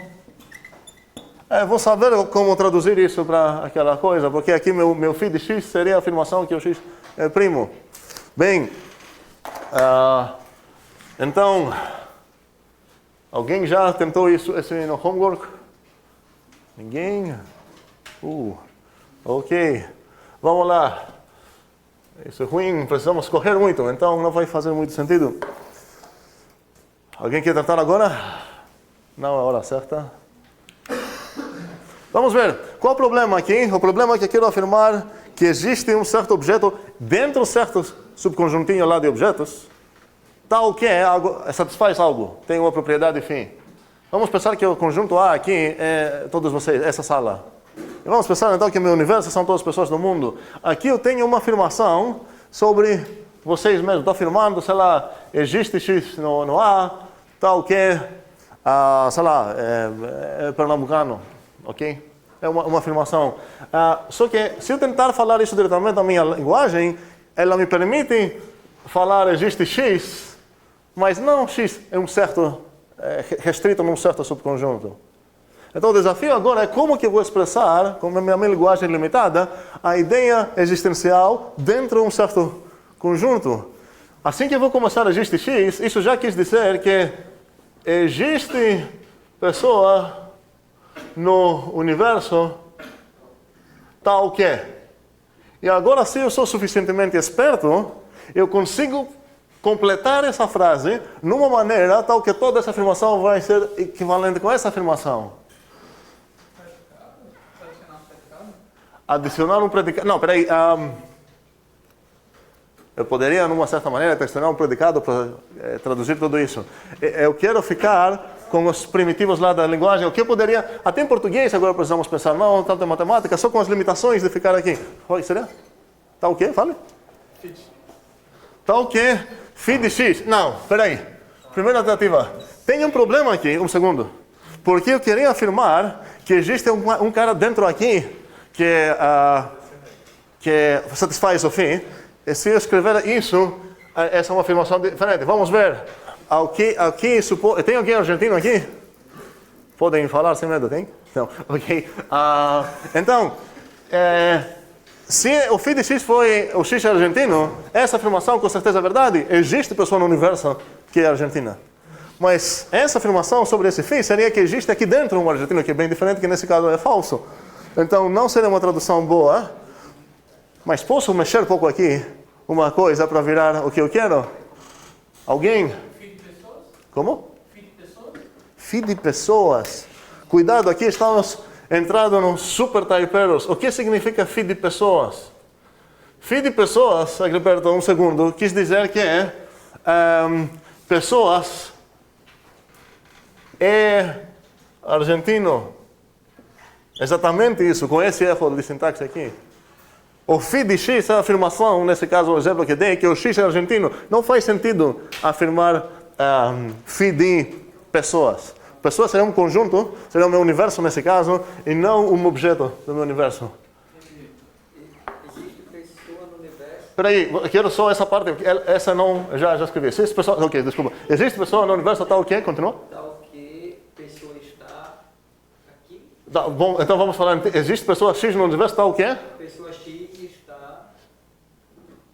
vou saber como traduzir isso para aquela coisa, porque aqui meu φ de x seria a afirmação que o x é primo. Bem, então, alguém já tentou isso no homework? Ninguém? Ok, vamos lá. Isso é ruim, precisamos correr muito, então não vai fazer muito sentido. Alguém quer tentar agora? Não é a hora certa. Vamos ver. Qual o problema aqui? O problema é que eu quero afirmar que existe um certo objeto dentro de um certo subconjuntinho lá de objetos, tal que satisfaz algo, tem uma propriedade φ. Vamos pensar que o conjunto A aqui é todos vocês, essa sala. E vamos pensar então que meu universo são todas as pessoas do mundo. Aqui eu tenho uma afirmação sobre vocês mesmos. Estou afirmando, sei lá, existe x no A, tal que, sei lá, é pernambucano, ok? É uma afirmação. Só que se eu tentar falar isso diretamente na minha linguagem, ela me permite falar existe x, mas não x é um certo, restrito num certo subconjunto. Então o desafio agora é como que eu vou expressar, com a minha linguagem limitada, a ideia existencial dentro de um certo conjunto. Assim que eu vou começar existe x, isso já quis dizer que existe pessoa no universo tal que. E agora, se eu sou suficientemente esperto, eu consigo completar essa frase numa maneira tal que toda essa afirmação vai ser equivalente com essa afirmação. Adicionar um predicado. Não, peraí. Eu poderia, numa certa maneira, adicionar um predicado para traduzir tudo isso. Eu quero ficar com os primitivos lá da linguagem. O que eu poderia. Até em português agora precisamos pensar, não tanto em matemática, só com as limitações de ficar aqui. Oi, seria? Tá o quê? Fale. Tá o quê? φ de x. Não, peraí. Primeira tentativa. Tem um problema aqui, um segundo. Porque eu queria afirmar que existe um cara dentro aqui que satisfaz o fim. E se eu escrever isso, essa é uma afirmação diferente. Vamos ver. Tem alguém argentino aqui? Podem falar sem medo, tem? Não. Ok. Então, se o φ de x foi o x argentino, essa afirmação com certeza é verdade. Existe pessoa no universo que é argentina. Mas essa afirmação sobre esse φ seria que existe aqui dentro um argentino, que é bem diferente, que nesse caso é falso. Então não seria uma tradução boa. Mas posso mexer um pouco aqui, uma coisa para virar o que eu quero? Alguém? Filho de pessoas? Como? Filho de pessoas? Filho de pessoas. Cuidado, aqui estamos entrando nos super taiperos. O que significa filho de pessoas? Filho de pessoas, aqui perto, um segundo, quis dizer que pessoas é argentino. Exatamente isso, com esse erro de sintaxe aqui. O φ de x é a afirmação, nesse caso o exemplo que dei, que o x é argentino. Não faz sentido afirmar φ de pessoas. Pessoas seria um conjunto, seria o meu universo nesse caso, e não um objeto do meu universo. Existe pessoa no universo? Espera aí, quero só essa parte, essa não, já escrevi. Existe pessoa, ok, desculpa. Existe pessoa no universo tal que, continua? Tal que pessoa está aqui. Tá, bom, então vamos falar, existe pessoa x no universo tal que? Pessoa X está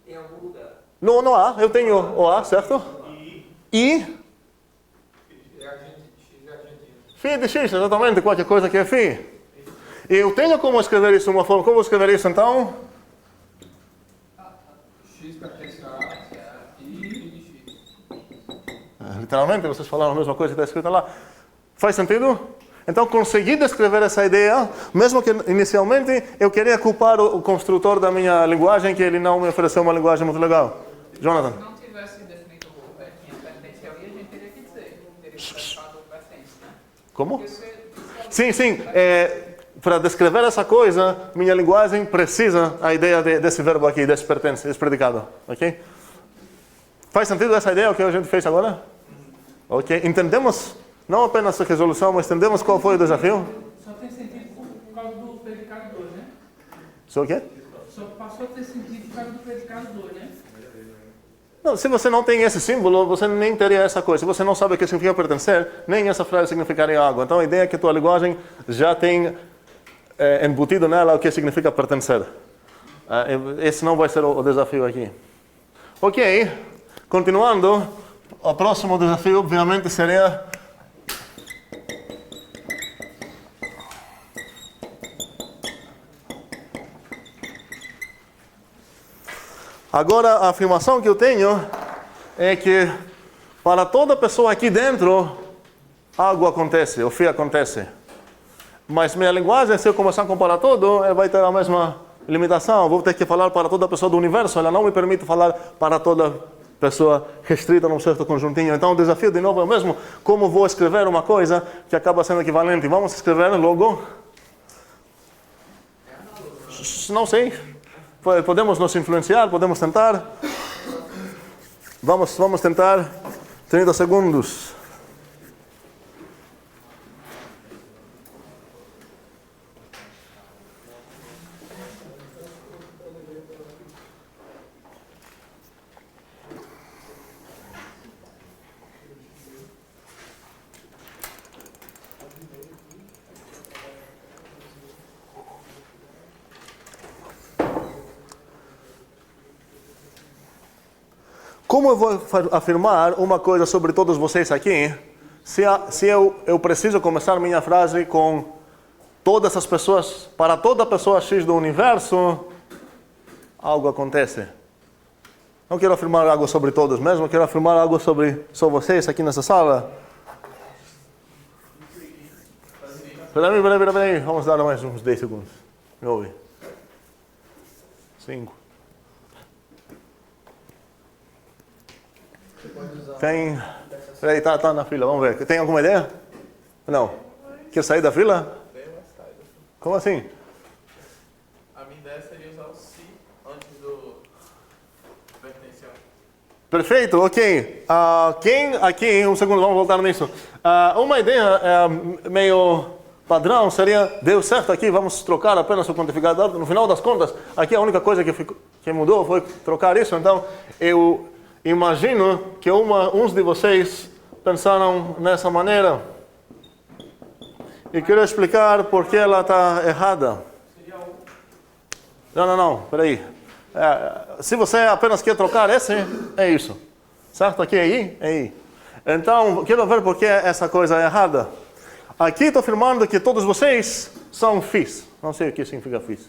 em algum lugar. No A, eu tenho o A, certo? E φ de x, exatamente, qualquer coisa que é φ. Eu tenho como escrever isso de uma forma, como vou escrever isso então? X pertence a I de X. Literalmente, vocês falaram a mesma coisa que está escrita lá. Faz sentido? Então, consegui descrever essa ideia, mesmo que inicialmente eu queria culpar o construtor da minha linguagem, que ele não me ofereceu uma linguagem muito legal. Jonathan. Se não tivesse definido tinha pertenceu aí, a gente teria que dizer. Teria que ter falado pertence, né? Como? Porque você Sim. Para descrever essa coisa, minha linguagem precisa a ideia desse verbo aqui, desse pertence, desse predicado. Ok? Faz sentido essa ideia, o que a gente fez agora? Ok? Entendemos, não apenas a resolução, mas entendemos qual foi o desafio? Só tem sentido por causa do predicado 2, né? Só o quê? Só passou a ter sentido por causa do predicado 2, né? Não, se você não tem esse símbolo, você nem teria essa coisa. Se você não sabe o que significa pertencer, nem essa frase significaria algo. Então a ideia é que a tua linguagem já tem embutido nela o que significa pertencer. Esse não vai ser o desafio aqui. Ok, continuando, o próximo desafio obviamente seria agora a afirmação que eu tenho é que para toda pessoa aqui dentro algo acontece, o fim acontece. Mas minha linguagem, se eu começar a comparar tudo, ela vai ter a mesma limitação. Vou ter que falar para toda pessoa do universo, ela não me permite falar para toda pessoa restrita num certo conjuntinho. Então o desafio de novo é o mesmo, como vou escrever uma coisa que acaba sendo equivalente. Vamos escrever logo? Não sei. Podemos nos influenciar, podemos tentar. Vamos tentar 30 segundos. Como eu vou afirmar uma coisa sobre todos vocês aqui, se eu preciso começar minha frase com todas as pessoas, para toda pessoa X do universo, algo acontece. Não quero afirmar algo sobre todos mesmo, quero afirmar algo sobre só vocês aqui nessa sala. Peraí, vamos dar mais uns 10 segundos. Me ouve. 5. Tem. Peraí, tá na fila, vamos ver. Tem alguma ideia? Não. Quer sair da fila? Como assim? A minha ideia seria usar o se antes do pertencial. Perfeito, ok. Quem aqui, um segundo, vamos voltar nisso. Uma ideia meio padrão seria, deu certo aqui, vamos trocar apenas o quantificador. No final das contas, aqui a única coisa que mudou foi trocar isso. Então, eu imagino que uns de vocês pensaram nessa maneira. E quero explicar por que ela está errada. Não, peraí. Se você apenas quer trocar esse, é isso. Certo? Aqui é I, é I. Então, quero ver por que essa coisa é errada. Aqui estou afirmando que todos vocês são FIS. Não sei o que significa FIS.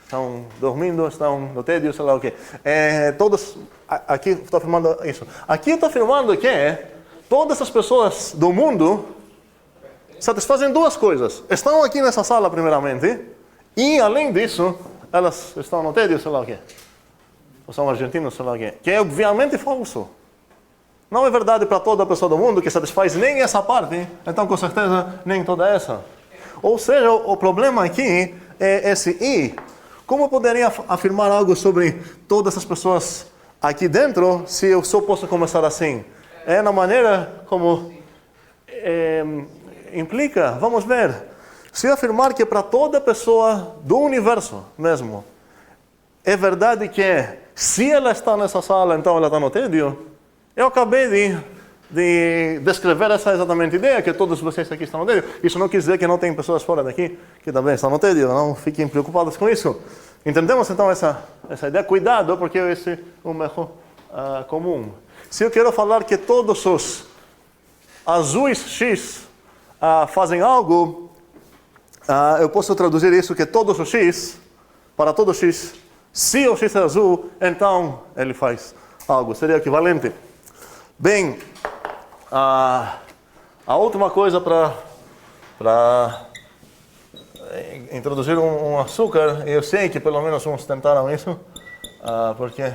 Estão dormindo, estão no tédio, sei lá o quê. Todos, aqui estou afirmando isso. Aqui estou afirmando que todas as pessoas do mundo satisfazem duas coisas. Estão aqui nessa sala, primeiramente, e, além disso, elas estão no tédio, sei lá o quê. Ou são argentinos, sei lá o quê. Que é obviamente falso. Não é verdade para toda pessoa do mundo que satisfaz nem essa parte, então com certeza nem toda essa. Ou seja, o problema aqui é esse I. Como eu poderia afirmar algo sobre todas as pessoas aqui dentro se eu só posso começar assim? É na maneira como implica, vamos ver. Se eu afirmar que para toda pessoa do universo mesmo, é verdade que se ela está nessa sala, então ela está no tédio. Eu acabei de descrever essa exatamente ideia, que todos vocês aqui estão no tédio. Isso não quer dizer que não tem pessoas fora daqui que também estão no tédio, não fiquem preocupados com isso. Entendemos então essa ideia? Cuidado, porque esse é um erro comum. Se eu quero falar que todos os azuis X fazem algo, eu posso traduzir isso que todos os X, para todo X, se o X é azul, então ele faz algo. Seria equivalente. Bem, a última coisa para introduzir um açúcar, eu sei que pelo menos uns tentaram isso, porque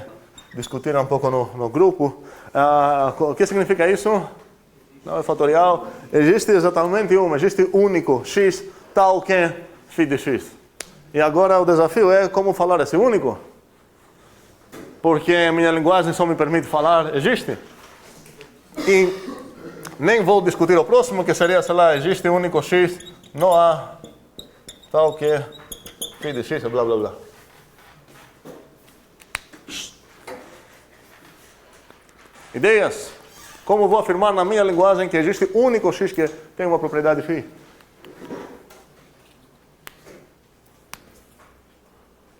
discutiram um pouco no grupo. O que significa isso? Não é fatorial. Existe exatamente existe único x tal que φ de x. E agora o desafio é como falar esse único. Porque a minha linguagem só me permite falar existe. E nem vou discutir o próximo, que seria, sei lá, existe único x, não há tal que φ de x, blá blá blá. Ideias? Como vou afirmar na minha linguagem que existe único x que tem uma propriedade φ?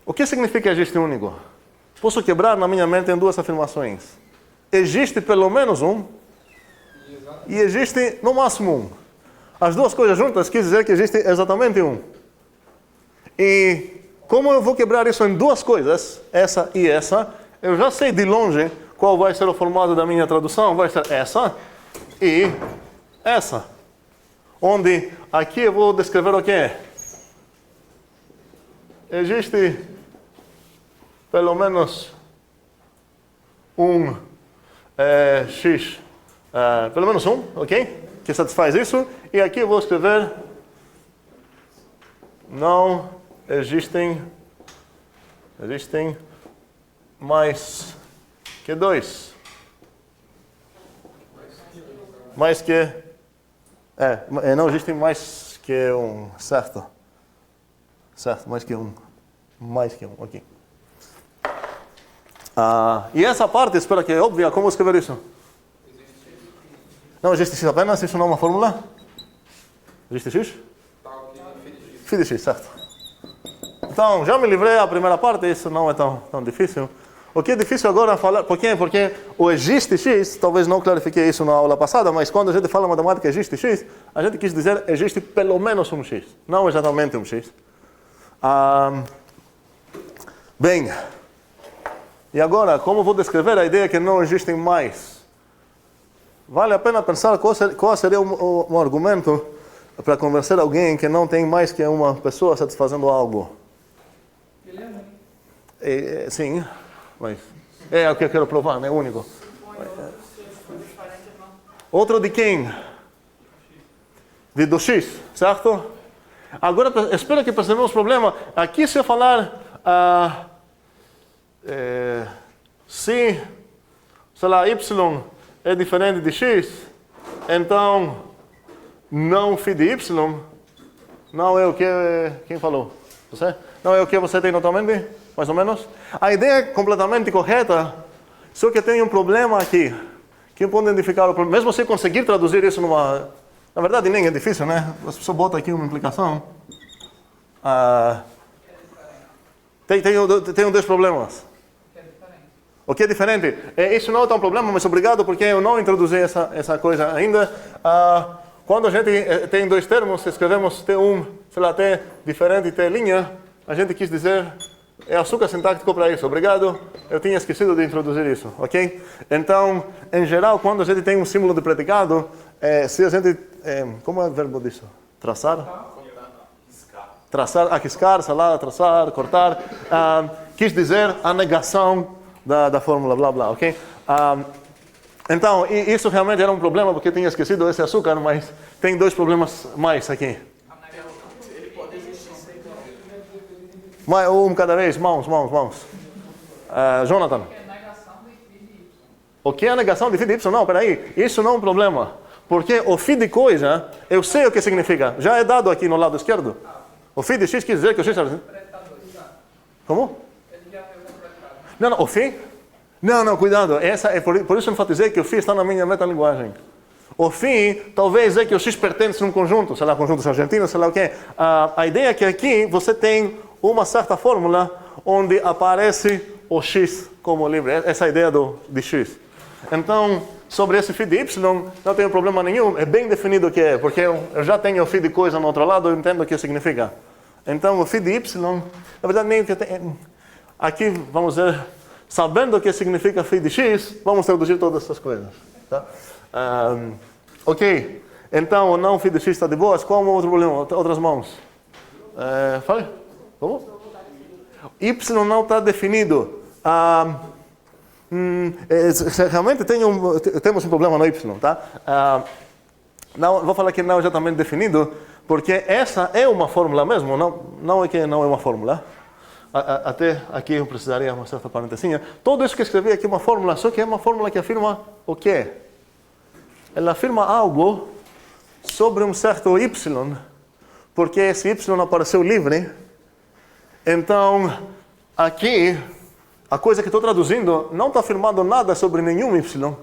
O que significa existe único? Posso quebrar na minha mente em duas afirmações. Existe pelo menos um e existe no máximo um. As duas coisas juntas quer dizer que existe exatamente um. E como eu vou quebrar isso em duas coisas, essa e essa, eu já sei de longe qual vai ser o formato da minha tradução. Vai ser essa e essa. Onde aqui eu vou descrever o que é. Existe pelo menos um x, pelo menos um, ok? Que satisfaz isso. E aqui eu vou escrever não existem mais que dois. Mais que... não existem mais que um, certo? Certo, mais que um. Mais que um, ok. E essa parte, espero que é óbvia. Como escrever isso? Não existe x apenas, isso não é uma fórmula? Existe x? φ de x, certo. Então, já me livrei da primeira parte, isso não é tão difícil. O que é difícil agora é falar... Por quê? Porque o existe x, talvez não clarifiquei isso na aula passada, mas quando a gente fala matemática existe x, a gente quis dizer existe pelo menos um x, não exatamente um x. Bem, e agora, como vou descrever a ideia que não existem mais? Vale a pena pensar qual seria um argumento para convencer alguém que não tem mais que uma pessoa satisfazendo algo. Ele é único. Sim, mas é o que eu quero provar, não é único. Outro de quem? Do X, certo? Agora, espero que percebamos o problema. Aqui, se eu falar se, sei lá, Y é diferente de X, então não φ de y não é o que... Quem falou? Você? Não é o que você tem na tua mente? Mais ou menos? A ideia é completamente correta, só que tem um problema aqui. Quem pode identificar o problema? Mesmo você conseguir traduzir isso numa... Na verdade, nem é difícil, né? Você só bota aqui uma implicação. Tem dois problemas. O que é diferente? Isso não é tão problema, mas obrigado porque eu não introduzi essa coisa ainda. Quando a gente tem dois termos, escrevemos T1, sei lá, T diferente e T linha, a gente quis dizer, é açúcar sintático para isso, obrigado, eu tinha esquecido de introduzir isso, ok? Então, em geral, quando a gente tem um símbolo de predicado, se a gente, como é o verbo disso? Traçar? Traçar, aquiscar, salar, traçar, cortar, quis dizer a negação da fórmula, blá blá, ok? Então, isso realmente era um problema, porque eu tinha esquecido esse açúcar, mas tem dois problemas mais aqui. Um cada vez, mãos. Jonathan. O que é a negação de φ de y? Não, peraí, isso não é um problema. Porque o φ de coisa, eu sei o que significa. Já é dado aqui no lado esquerdo. O φ de x quer dizer que o x... Como? Não, o φ... Não, cuidado. Essa é por isso eu enfatizei que o φ está na minha metalinguagem. O φ talvez é que o x pertence a um conjunto, sei lá, conjuntos argentinos, sei lá o quê. A ideia é que aqui você tem uma certa fórmula onde aparece o x como livre. Essa é a ideia de x. Então, sobre esse φ de y, não tenho problema nenhum. É bem definido o que é, porque eu já tenho o φ de coisa no outro lado, eu entendo o que significa. Então, o φ de y, na verdade, nem o que tem... Aqui, vamos ver... Sabendo o que significa φ de x, vamos traduzir todas essas coisas. Tá? Ok. Então, o não φ de x está de boas. Qual é o outro problema? Outras mãos. Fale. Como? Y não está definido. Realmente temos um problema no y. Tá? Não, vou falar que não é exatamente definido, porque essa é uma fórmula mesmo. Não é que não é uma fórmula. Até aqui eu precisaria uma certa parentesinha. Tudo isso que escrevi aqui é uma fórmula, só que é uma fórmula que afirma o quê? Ela afirma algo sobre um certo y, porque esse y apareceu livre. Então, aqui, a coisa que estou traduzindo não está afirmando nada sobre nenhum y.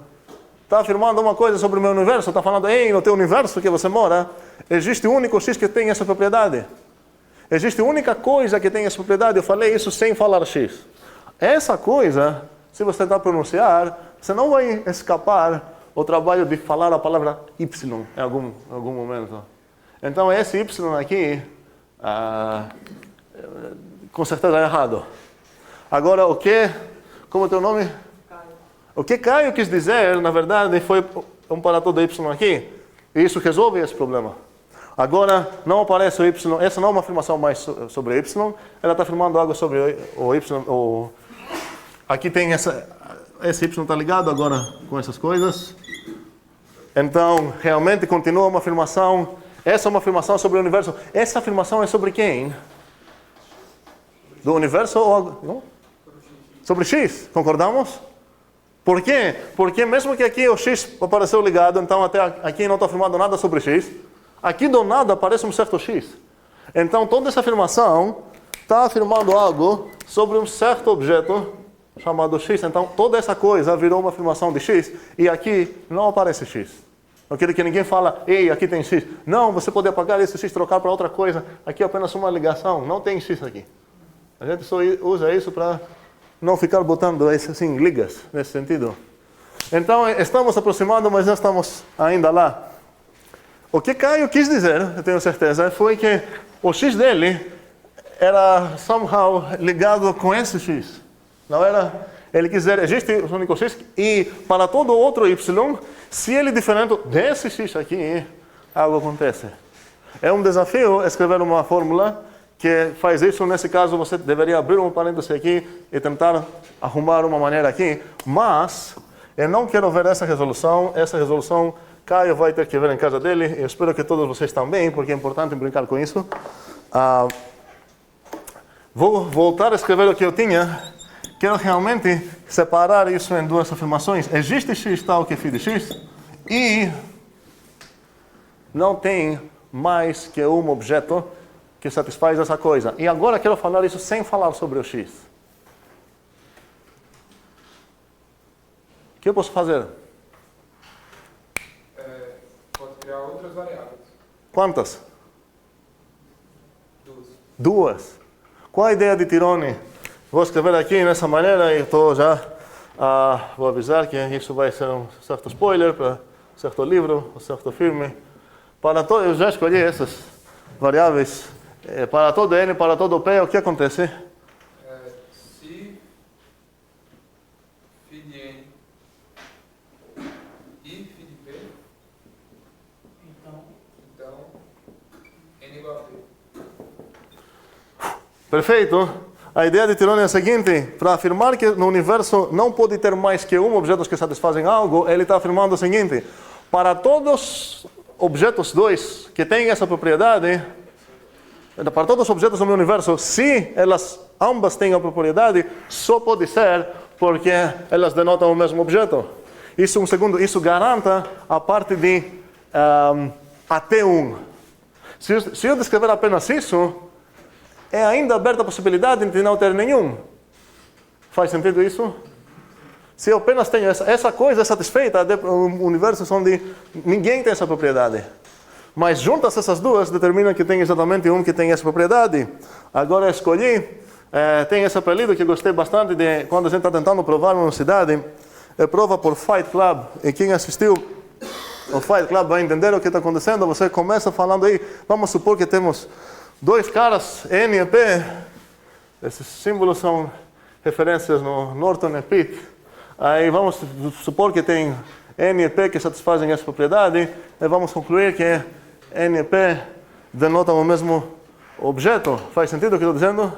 Está afirmando uma coisa sobre o meu universo. Está falando, ei, no teu universo que você mora, existe um único x que tem essa propriedade. Existe a única coisa que tem essa propriedade, eu falei isso sem falar x. Essa coisa, se você tentar pronunciar, você não vai escapar o trabalho de falar a palavra y em algum momento. Então esse y aqui, com certeza é errado. Agora o que, como é o teu nome? Caio. O que Caio quis dizer, na verdade, foi um para todo y aqui, e isso resolve esse problema. Agora, não aparece o y, essa não é uma afirmação mais sobre y, ela está afirmando algo sobre o y. Aqui tem esse y está ligado agora com essas coisas. Então, realmente continua uma afirmação, essa é uma afirmação sobre o universo. Essa afirmação é sobre quem? Do universo ou... Não? Sobre x, concordamos? Por quê? Porque mesmo que aqui o x apareceu ligado, então até aqui não está afirmando nada sobre x. Aqui do nada aparece um certo x. Então toda essa afirmação está afirmando algo sobre um certo objeto chamado x. Então toda essa coisa virou uma afirmação de x e aqui não aparece x. Não quero que ninguém fale, ei, aqui tem x. Não, você pode apagar esse x, trocar para outra coisa. Aqui é apenas uma ligação, não tem x aqui. A gente só usa isso para não ficar botando assim, ligas nesse sentido. Então estamos aproximando, mas não estamos ainda lá. O que Caio quis dizer, eu tenho certeza, foi que o x dele era somehow ligado com esse x. Não era? Ele quis dizer, existe o único x e para todo outro y, se ele é diferente desse x aqui, algo acontece. É um desafio escrever uma fórmula que faz isso. Nesse caso, você deveria abrir um parêntese aqui e tentar arrumar uma maneira aqui. Mas eu não quero ver essa resolução. Essa resolução Caio vai ter que ver em casa dele. Eu espero que todos vocês também, porque é importante brincar com isso. Vou voltar a escrever o que eu tinha. Quero realmente separar isso em duas afirmações. Existe x tal que φ de x e não tem mais que um objeto que satisfaz essa coisa. E agora quero falar isso sem falar sobre o X. O que eu posso fazer? Pode criar outras variáveis. Quantas? Duas. Duas. Qual a ideia de Tirone? Vou escrever aqui nessa maneira e estou já... vou avisar que isso vai ser um certo spoiler para certo livro, um certo filme. Eu já escolhi essas variáveis. Para todo N, para todo P, o que acontece? Se φ de N e φ de P, então N igual a P. Perfeito. A ideia de Tirone é a seguinte: para afirmar que no universo não pode ter mais que um objeto que satisfazem algo, ele está afirmando o seguinte: para todos objetos 2 que têm essa propriedade, para todos os objetos do meu universo, se elas ambas têm a propriedade, só pode ser porque elas denotam o mesmo objeto. Isso, isso garanta a parte de até 1. Se eu descrever apenas isso, é ainda aberta a possibilidade de não ter nenhum. Faz sentido isso? Se eu apenas tenho essa coisa é satisfeita, um universo onde ninguém tem essa propriedade. Mas juntas essas duas determinam que tem exatamente um que tem essa propriedade. Agora eu escolhi, tem esse apelido que eu gostei bastante de quando a gente está tentando provar uma cidade, é prova por Fight Club. E quem assistiu ao Fight Club vai entender o que está acontecendo. Você começa falando aí, vamos supor que temos dois caras, N e P. Esses símbolos são referências no Norton e Pitt. Aí vamos supor que tem N e P que satisfazem essa propriedade. E vamos concluir que N e P denotam o mesmo objeto. Faz sentido o que eu estou dizendo?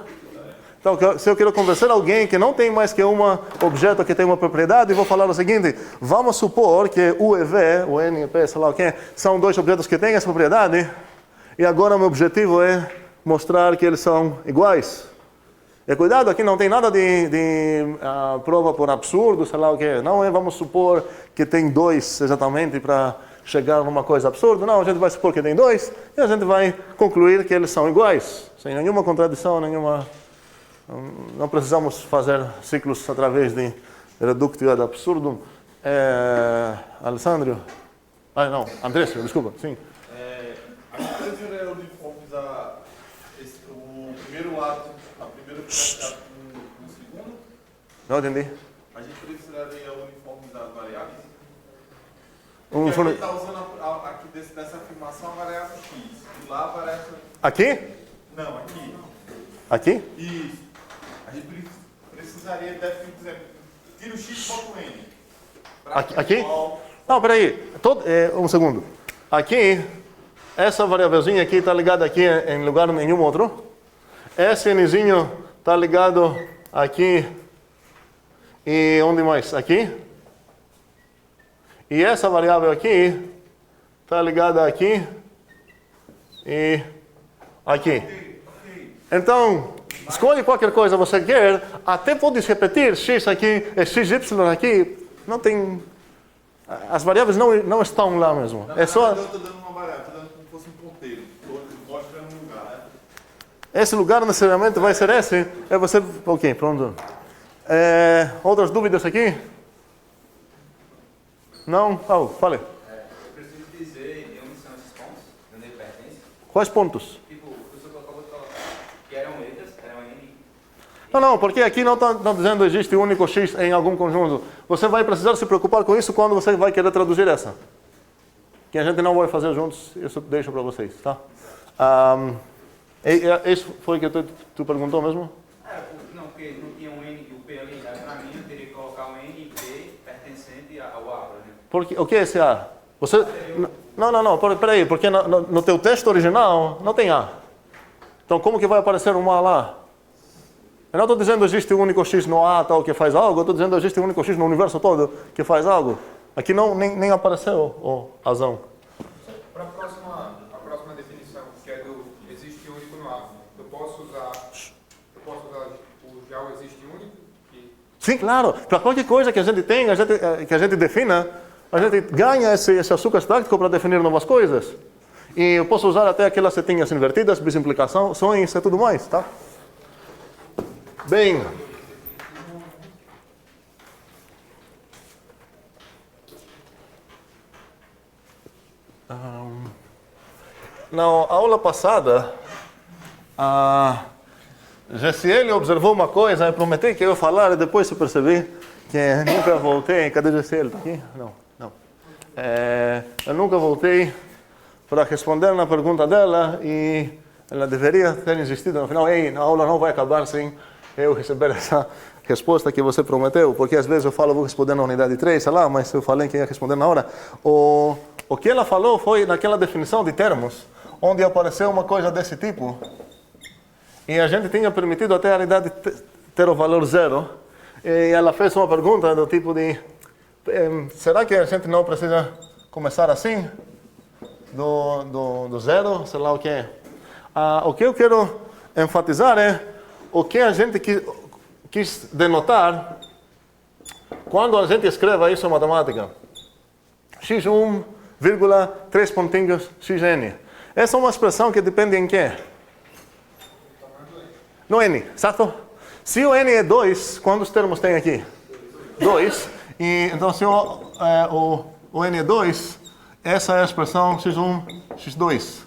Então, se eu quero convencer alguém que não tem mais que um objeto que tem uma propriedade, vou falar o seguinte: vamos supor que U e V, o N e P, sei lá o que, são dois objetos que têm essa propriedade. E agora meu objetivo é mostrar que eles são iguais. E cuidado, aqui não tem nada de prova por absurdo, sei lá o que. Não é, vamos supor que tem dois exatamente para chegar numa coisa absurda. Não, a gente vai supor que tem dois e a gente vai concluir que eles são iguais. Sem nenhuma contradição, não precisamos fazer ciclos através de reductio ad absurdum. Alessandro? Não, Andrés, desculpa, sim. A gente precisaria uniformizar o primeiro ato, a primeira frase no segundo? Não entendi. A gente precisaria uniformizar as variáveis? Porque a gente está usando aqui dessa afirmação a variável x. E lá aparece... Aqui? Não, aqui. Aqui? Isso. A gente precisaria definir, por exemplo, tira o x e bota o n. Aqui? Não, peraí. Um segundo. Aqui, essa variávelzinha aqui está ligada aqui em lugar nenhum outro. Esse nzinho está ligado aqui. E onde mais? Aqui. E essa variável aqui está ligada aqui e aqui. Então, escolhe qualquer coisa que você quer. Até pode repetir x aqui e xy aqui. Não tem... As variáveis não estão lá mesmo. É só... Eu estou dando uma variável, estou dando como se fosse um ponteiro. Estou mostrando um lugar. Esse lugar necessariamente vai ser esse. É você... Ok, pronto. Outras dúvidas aqui? Não? Fale. Eu preciso dizer onde são esses pontos, onde ele pertence. Quais pontos? Tipo, o professor acabou de colocar que eram letras, eram N. Não, porque aqui não está dizendo que existe um único X em algum conjunto. Você vai precisar se preocupar com isso quando você vai querer traduzir essa. Que a gente não vai fazer juntos, isso deixo para vocês, tá? Isso foi o que tu perguntou mesmo? Não, porque não tinha um N e o P ali. Para mim, eu teria que colocar um N e P pertencente ao A, por exemplo. Porque, o que é esse A? Você... Não, peraí, porque no teu texto original não tem A. Então como que vai aparecer um A lá? Eu não estou dizendo que existe um único X no A tal que faz algo, eu estou dizendo que existe um único X no universo todo que faz algo. Aqui nem apareceu o razão. Para a próxima definição, que é do existe único no A, eu posso usar o já o existe único? Sim, claro. Para qualquer coisa que a gente tem, que a gente defina, a gente ganha esse açúcar táctico para definir novas coisas. E eu posso usar até aquelas setinhas invertidas, bisimplicações e tudo mais, tá? Bem. Na aula passada, a Gessiele observou uma coisa, eu prometi que eu ia falar e depois eu percebi que nunca voltei. Cadê Gessiele? Está aqui? Não. Eu nunca voltei para responder na pergunta dela e ela deveria ter insistido no final. Ei, a aula não vai acabar sem eu receber essa resposta que você prometeu, porque às vezes eu falo, vou responder na unidade 3, sei lá, mas eu falei que ia responder na hora. O que ela falou foi naquela definição de termos, onde apareceu uma coisa desse tipo, e a gente tinha permitido até a unidade ter o valor 0, e ela fez uma pergunta do tipo de, será que a gente não precisa começar assim? Do 0, sei lá o que é. O que eu quero enfatizar é o que a gente quis denotar quando a gente escreve isso em matemática. x1, 3 pontinhos, xn. Essa é uma expressão que depende em quê? No n, certo? Se o n é 2, quantos termos tem aqui? 2. E então se o n é 2, essa é a expressão x1, x2.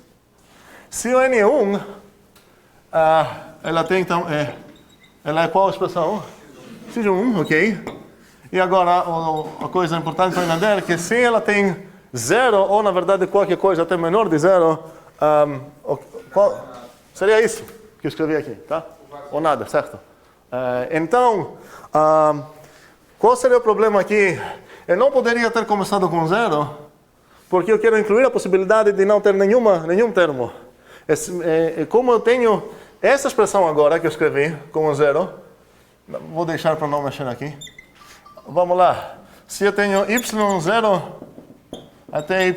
Se o n é 1, ela tem então, ela é qual expressão? x1, ok? E agora a coisa importante para entender é que se ela tem 0, ou na verdade qualquer coisa até menor de 0, seria isso que eu escrevi aqui, tá? Ou nada, certo? Então, qual seria o problema aqui? Eu não poderia ter começado com 0, porque eu quero incluir a possibilidade de não ter nenhum termo. Como eu tenho essa expressão agora que eu escrevi com 0, vou deixar para não mexer aqui. Vamos lá. Se eu tenho y0 até yn,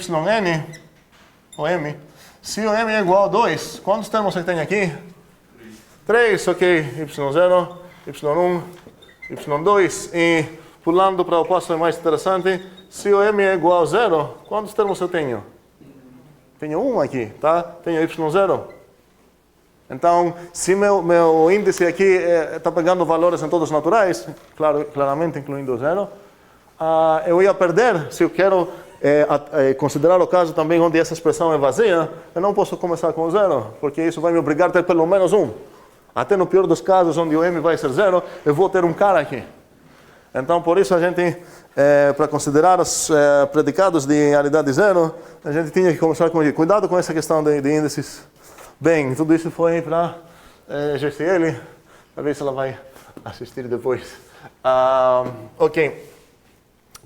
ou m, se o m é igual a 2, quantos termos você tem aqui? 3, ok. y0, y1, y2. E pulando para o passo mais interessante, se o m é igual a 0, quantos termos eu tenho? Tenho 1 aqui, tá? Tenho y0. Então, se meu índice aqui está pegando valores em todos naturais, claramente incluindo 0, eu ia perder, se eu quero considerar o caso também onde essa expressão é vazia, eu não posso começar com 0, porque isso vai me obrigar a ter pelo menos 1. Até no pior dos casos, onde o m vai ser 0, eu vou ter um cara aqui. Então, por isso a gente, para considerar os predicados de realidade 0, a gente tinha que começar com isso. Cuidado com essa questão de índices. Bem, tudo isso foi para Gessiele, para ver se ela vai assistir depois. Ok,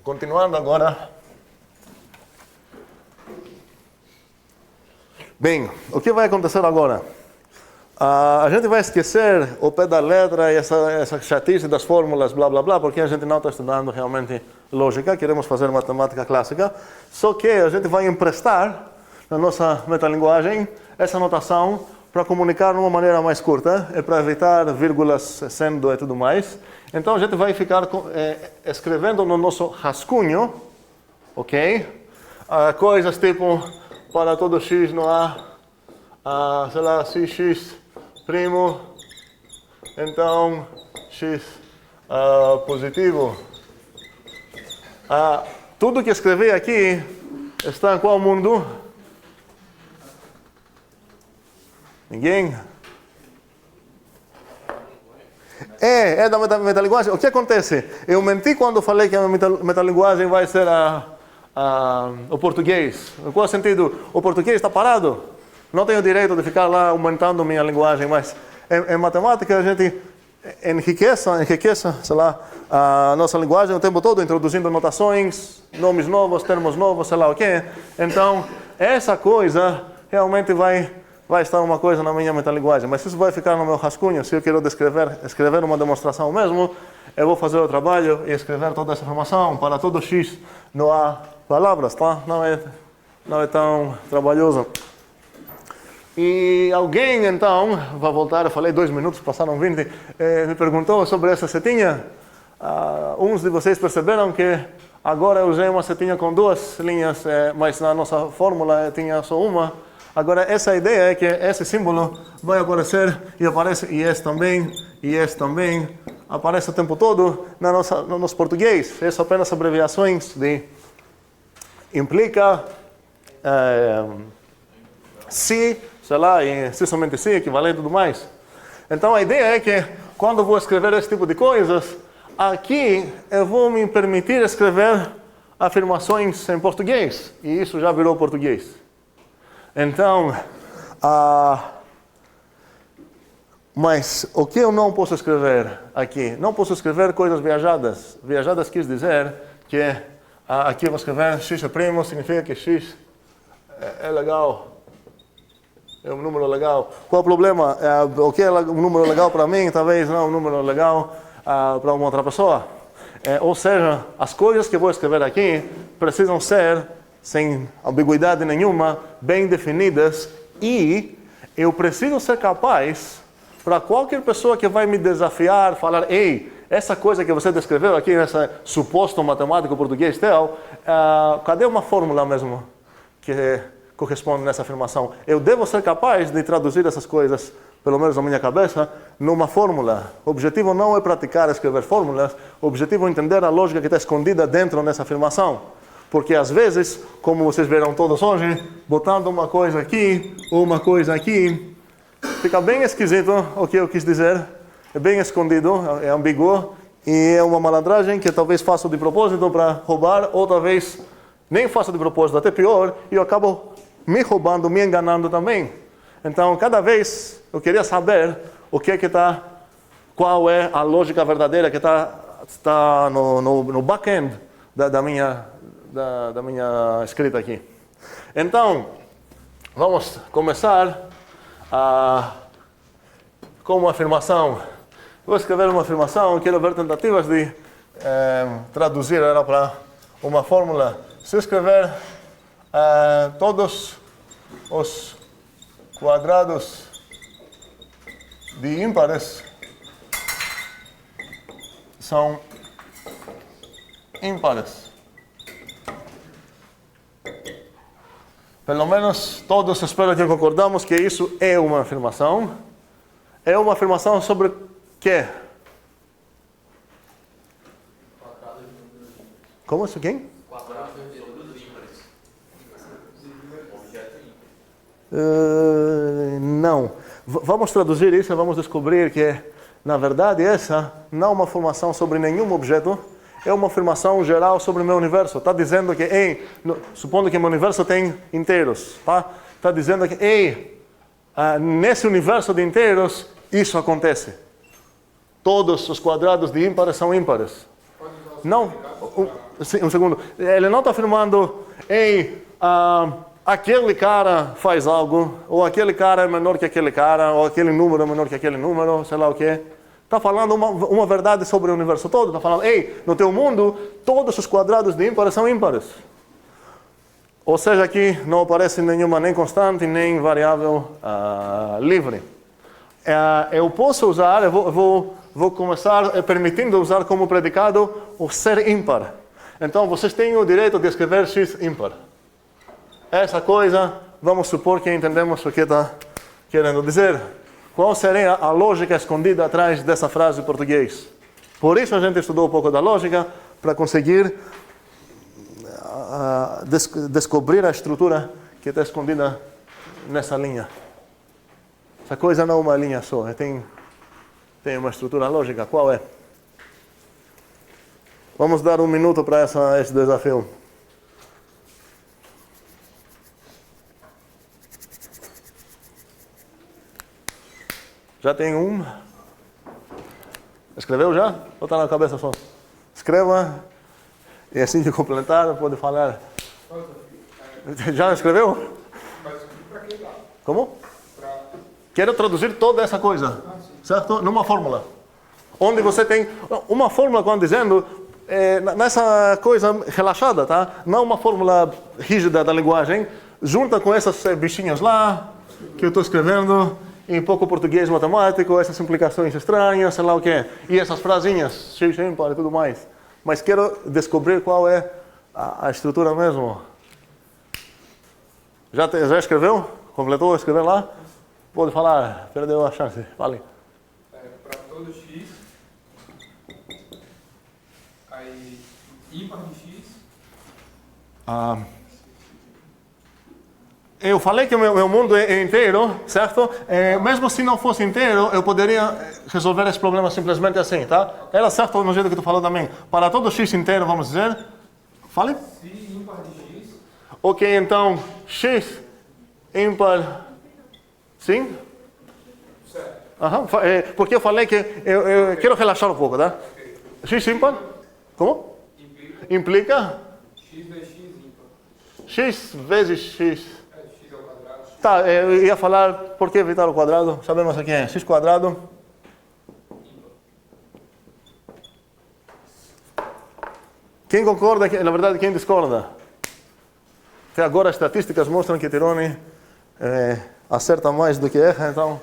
continuando agora. Bem, o que vai acontecer agora? A gente vai esquecer o pé da letra e essa chatice das fórmulas, blá blá blá, porque a gente não está estudando realmente lógica, queremos fazer matemática clássica, só que a gente vai emprestar na nossa metalinguagem essa notação para comunicar de uma maneira mais curta e para evitar vírgulas, sendo e tudo mais. Então a gente vai ficar escrevendo no nosso rascunho, ok? Coisas tipo, para todo x não há, sei lá, x primo, então x positivo. Tudo que escrevi aqui está em qual mundo? Ninguém? É da metalinguagem. O que acontece? Eu menti quando falei que a metalinguagem vai ser o português. Em qual sentido? O português está parado. Não tenho direito de ficar lá aumentando minha linguagem, mas em matemática a gente enriqueça, sei lá, a nossa linguagem o tempo todo, introduzindo notações, nomes novos, termos novos, sei lá o quê. Então, essa coisa realmente vai estar uma coisa na minha metalinguagem, mas isso vai ficar no meu rascunho. Se eu quero escrever uma demonstração mesmo, eu vou fazer o trabalho e escrever toda essa informação. Para todo x não há palavras, tá? Não é tão trabalhoso. E alguém, então, vai voltar, eu falei 2 minutos, passaram 20, me perguntou sobre essa setinha. Uns de vocês perceberam que agora eu usei uma setinha com 2 linhas, mas na nossa fórmula tinha só uma. Agora, essa ideia é que esse símbolo vai aparecer e aparece e esse também, aparece o tempo todo no nosso português. Essas são apenas abreviações de implica, se, sei lá, e se somente se, equivalente e tudo mais. Então a ideia é que quando eu vou escrever esse tipo de coisas, aqui eu vou me permitir escrever afirmações em português. E isso já virou português. Então, mas o que eu não posso escrever aqui? Não posso escrever coisas viajadas. Viajadas quis dizer que aqui eu vou escrever x é primo, significa que x é legal. É um número legal. Qual o problema? O que é um número legal para mim, talvez não é um número legal para uma outra pessoa. Ou seja, as coisas que eu vou escrever aqui precisam ser, sem ambiguidade nenhuma, bem definidas, e eu preciso ser capaz, para qualquer pessoa que vai me desafiar, falar, ei, essa coisa que você descreveu aqui, nesse suposto matemático português teu, cadê uma fórmula mesmo que corresponde nessa afirmação? Eu devo ser capaz de traduzir essas coisas, pelo menos na minha cabeça, numa fórmula. O objetivo não é praticar escrever fórmulas, o objetivo é entender a lógica que está escondida dentro dessa afirmação. Porque às vezes, como vocês verão todos hoje, botando uma coisa aqui, uma coisa aqui, fica bem esquisito o que eu quis dizer, é bem escondido, é ambíguo, e é uma malandragem que talvez faço de propósito para roubar, ou talvez nem faço de propósito, até pior, e eu acabo me roubando, me enganando também. Então, cada vez eu queria saber o que está, qual é a lógica verdadeira que está no back-end da minha escrita aqui. Então, vamos começar com uma afirmação. Vou escrever uma afirmação, quero ver tentativas de traduzir ela para uma fórmula. Se eu escrever todos os quadrados de ímpares são ímpares. Pelo menos todos espero que concordamos que isso é uma afirmação. É uma afirmação sobre quê? Como isso? Quem? Não. Vamos traduzir isso e vamos descobrir que, na verdade, essa não é uma afirmação sobre nenhum objeto, é uma afirmação geral sobre o meu universo. Está dizendo que, supondo que meu universo tem inteiros, tá? Está dizendo que, nesse universo de inteiros, isso acontece. Todos os quadrados de ímpares são ímpares. Não, um segundo. Ele não está afirmando, aquele cara faz algo, ou aquele cara é menor que aquele cara, ou aquele número é menor que aquele número, sei lá o quê. Está falando uma verdade sobre o universo todo. Está falando, no teu mundo, todos os quadrados de ímpares são ímpares. Ou seja, aqui não aparece nenhuma nem constante, nem variável livre. Eu posso usar, eu vou começar permitindo usar como predicado o ser ímpar. Então, vocês têm o direito de escrever x ímpar. Essa coisa, vamos supor que entendemos o que está querendo dizer. Qual seria a lógica escondida atrás dessa frase em português? Por isso a gente estudou um pouco da lógica, para conseguir descobrir a estrutura que está escondida nessa linha. Essa coisa não é uma linha só, tem uma estrutura lógica. Qual é? Vamos dar um minuto para esse desafio. Já tem um? Escreveu já? Ou está na cabeça só? Escreva. E assim que completar, pode falar. Já escreveu? Mas para que lá? Como? Quero traduzir toda essa coisa, certo? Numa fórmula. Onde você tem uma fórmula, quando dizendo, nessa coisa relaxada, tá? Não uma fórmula rígida da linguagem, junta com esses bichinhos lá, que eu estou escrevendo, em pouco português matemático, essas implicações estranhas, sei lá o quê. E essas frasinhas, x ímpar e tudo mais. Mas quero descobrir qual é a estrutura mesmo. Já escreveu? Completou? Escreveu lá? Pode falar, perdeu a chance. Fale. Para todo x, aí ímpar de x, Eu falei que o meu mundo é inteiro, certo? Mesmo se não fosse inteiro, eu poderia resolver esse problema simplesmente assim, tá? Era certo no jeito que tu falou também. Para todo x inteiro, vamos dizer. Fale. se ímpar de x, Ok, então, x ímpar, sim? certo. Aham, porque eu falei que eu quero relaxar um pouco, tá? X ímpar? Como? Implica X vezes x ímpar. x vezes x. X ao quadrado. Tá, eu ia falar por que evitar o quadrado. Sabemos aqui é x quadrado. Quem concorda, na verdade, quem discorda? Até agora as estatísticas mostram que Tirone acerta mais do que erra, então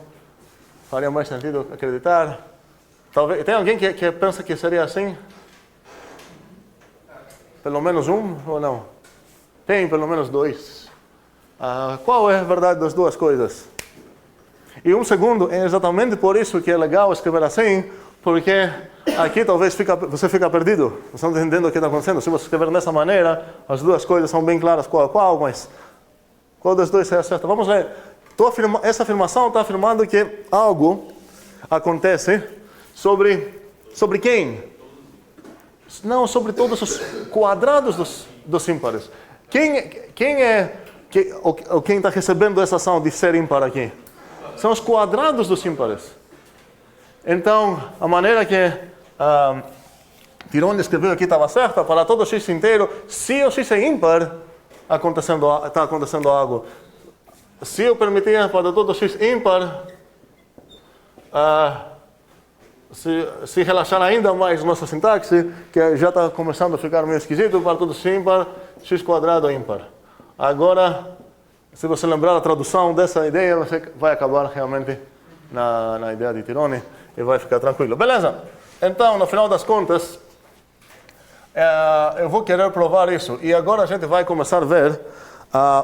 faria mais sentido acreditar. Talvez, tem alguém que pensa que seria assim? Pelo menos um ou não? Tem pelo menos dois. Qual é a verdade das duas coisas? E um segundo, é exatamente por isso que é legal escrever assim, porque aqui talvez você fica perdido. Você não está entendendo o que está acontecendo. Se você escrever dessa maneira, as duas coisas são bem claras qual a qual, mas qual das duas é certa? Vamos ler. Essa afirmação está afirmando que algo acontece sobre quem? Não, sobre todos os quadrados dos ímpares. Quem é quem está recebendo essa ação de ser ímpar aqui? São os quadrados dos ímpares. Então, a maneira que Tirone escreveu aqui estava certa. Para todo x inteiro, se o x é ímpar, está acontecendo algo. Se eu permitir para todo x ímpar, se relaxar ainda mais nossa sintaxe, que já está começando a ficar meio esquisito, para todo x ímpar, x quadrado ímpar. Agora, se você lembrar a tradução dessa ideia, você vai acabar realmente na ideia de Tirone e vai ficar tranquilo. Beleza? Então, no final das contas, eu vou querer provar isso. E agora a gente vai começar a ver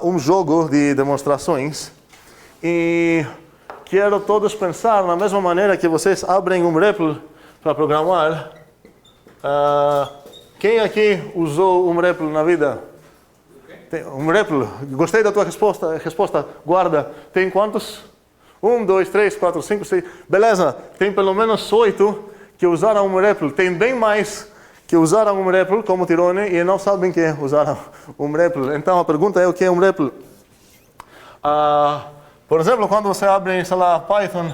um jogo de demonstrações. E quero todos pensar na mesma maneira que vocês abrem um REPL para programar. Quem aqui usou um REPL na vida? Um REPL. Gostei da tua resposta. Guarda. Tem quantos? 1, 2, 3, 4, 5, 6. Beleza. Tem pelo menos 8 que usaram um REPL. Tem bem mais que usaram um REPL como Tirone e não sabem que usaram um REPL. Então a pergunta é o que é um REPL? Por exemplo, quando você abre, sei lá, Python,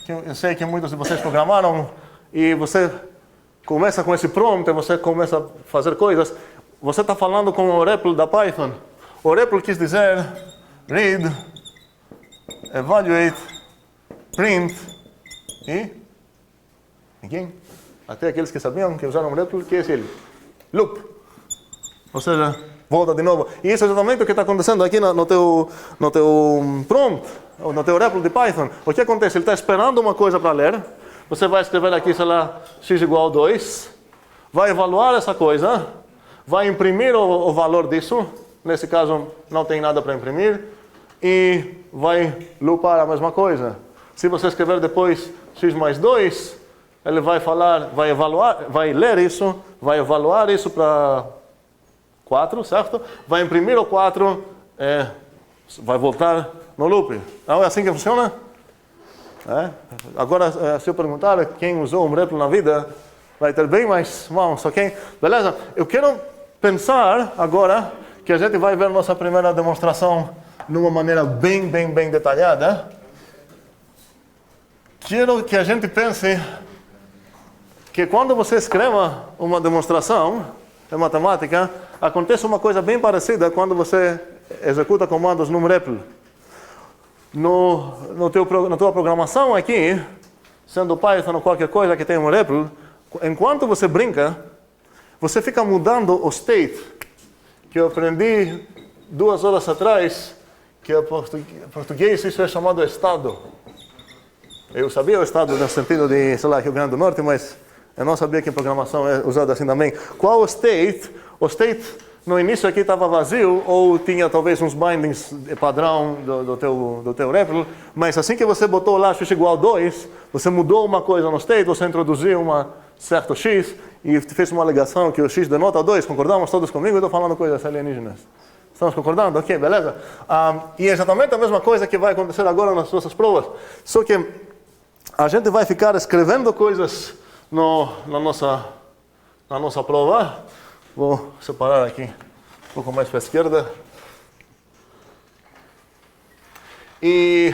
que eu sei que muitos de vocês programaram, e você começa com esse prompt, você começa a fazer coisas, você está falando com o REPL da Python. O REPL quis dizer read, evaluate, print e... Ninguém? Até aqueles que sabiam que usaram o REPL, que é ele? Loop. Ou seja, volta de novo. E isso é exatamente o que está acontecendo aqui no teu prompt, ou no teu REPL de Python. O que acontece? Ele está esperando uma coisa para ler. Você vai escrever aqui, sei lá, x igual a 2. Vai evaluar essa coisa. Vai imprimir o valor disso. Nesse caso, não tem nada para imprimir. E vai loopar a mesma coisa. Se você escrever depois x mais 2, ele vai falar, vai evaluar, vai ler isso, vai evaluar isso para 4, certo? Vai imprimir o 4, vai voltar no loop. Não é assim que funciona? Agora, se eu perguntar quem usou um REPL na vida, vai ter bem mais mãos, ok? Beleza? Eu quero pensar agora que a gente vai ver nossa primeira demonstração numa maneira bem detalhada. Quero que a gente pense que quando você escreva uma demonstração em matemática, acontece uma coisa bem parecida quando você executa comandos num REPL. Na tua programação aqui, sendo Python ou qualquer coisa que tenha um REPL, enquanto você brinca, você fica mudando o state, que eu aprendi 2 horas atrás, que em português isso é chamado estado. Eu sabia o estado no sentido de, sei lá, Rio Grande do Norte, mas eu não sabia que em programação é usado assim também. Qual o state? O state no início aqui estava vazio, ou tinha talvez uns bindings padrão do teu REPL, mas assim que você botou lá x igual a 2, você mudou uma coisa no state, você introduziu uma certo x, e fez uma alegação que o x denota 2, concordamos todos comigo? Eu estou falando coisas alienígenas. Estamos concordando? Ok, beleza? E é exatamente a mesma coisa que vai acontecer agora nas nossas provas, só que a gente vai ficar escrevendo coisas na nossa prova. Vou separar aqui um pouco mais para a esquerda. E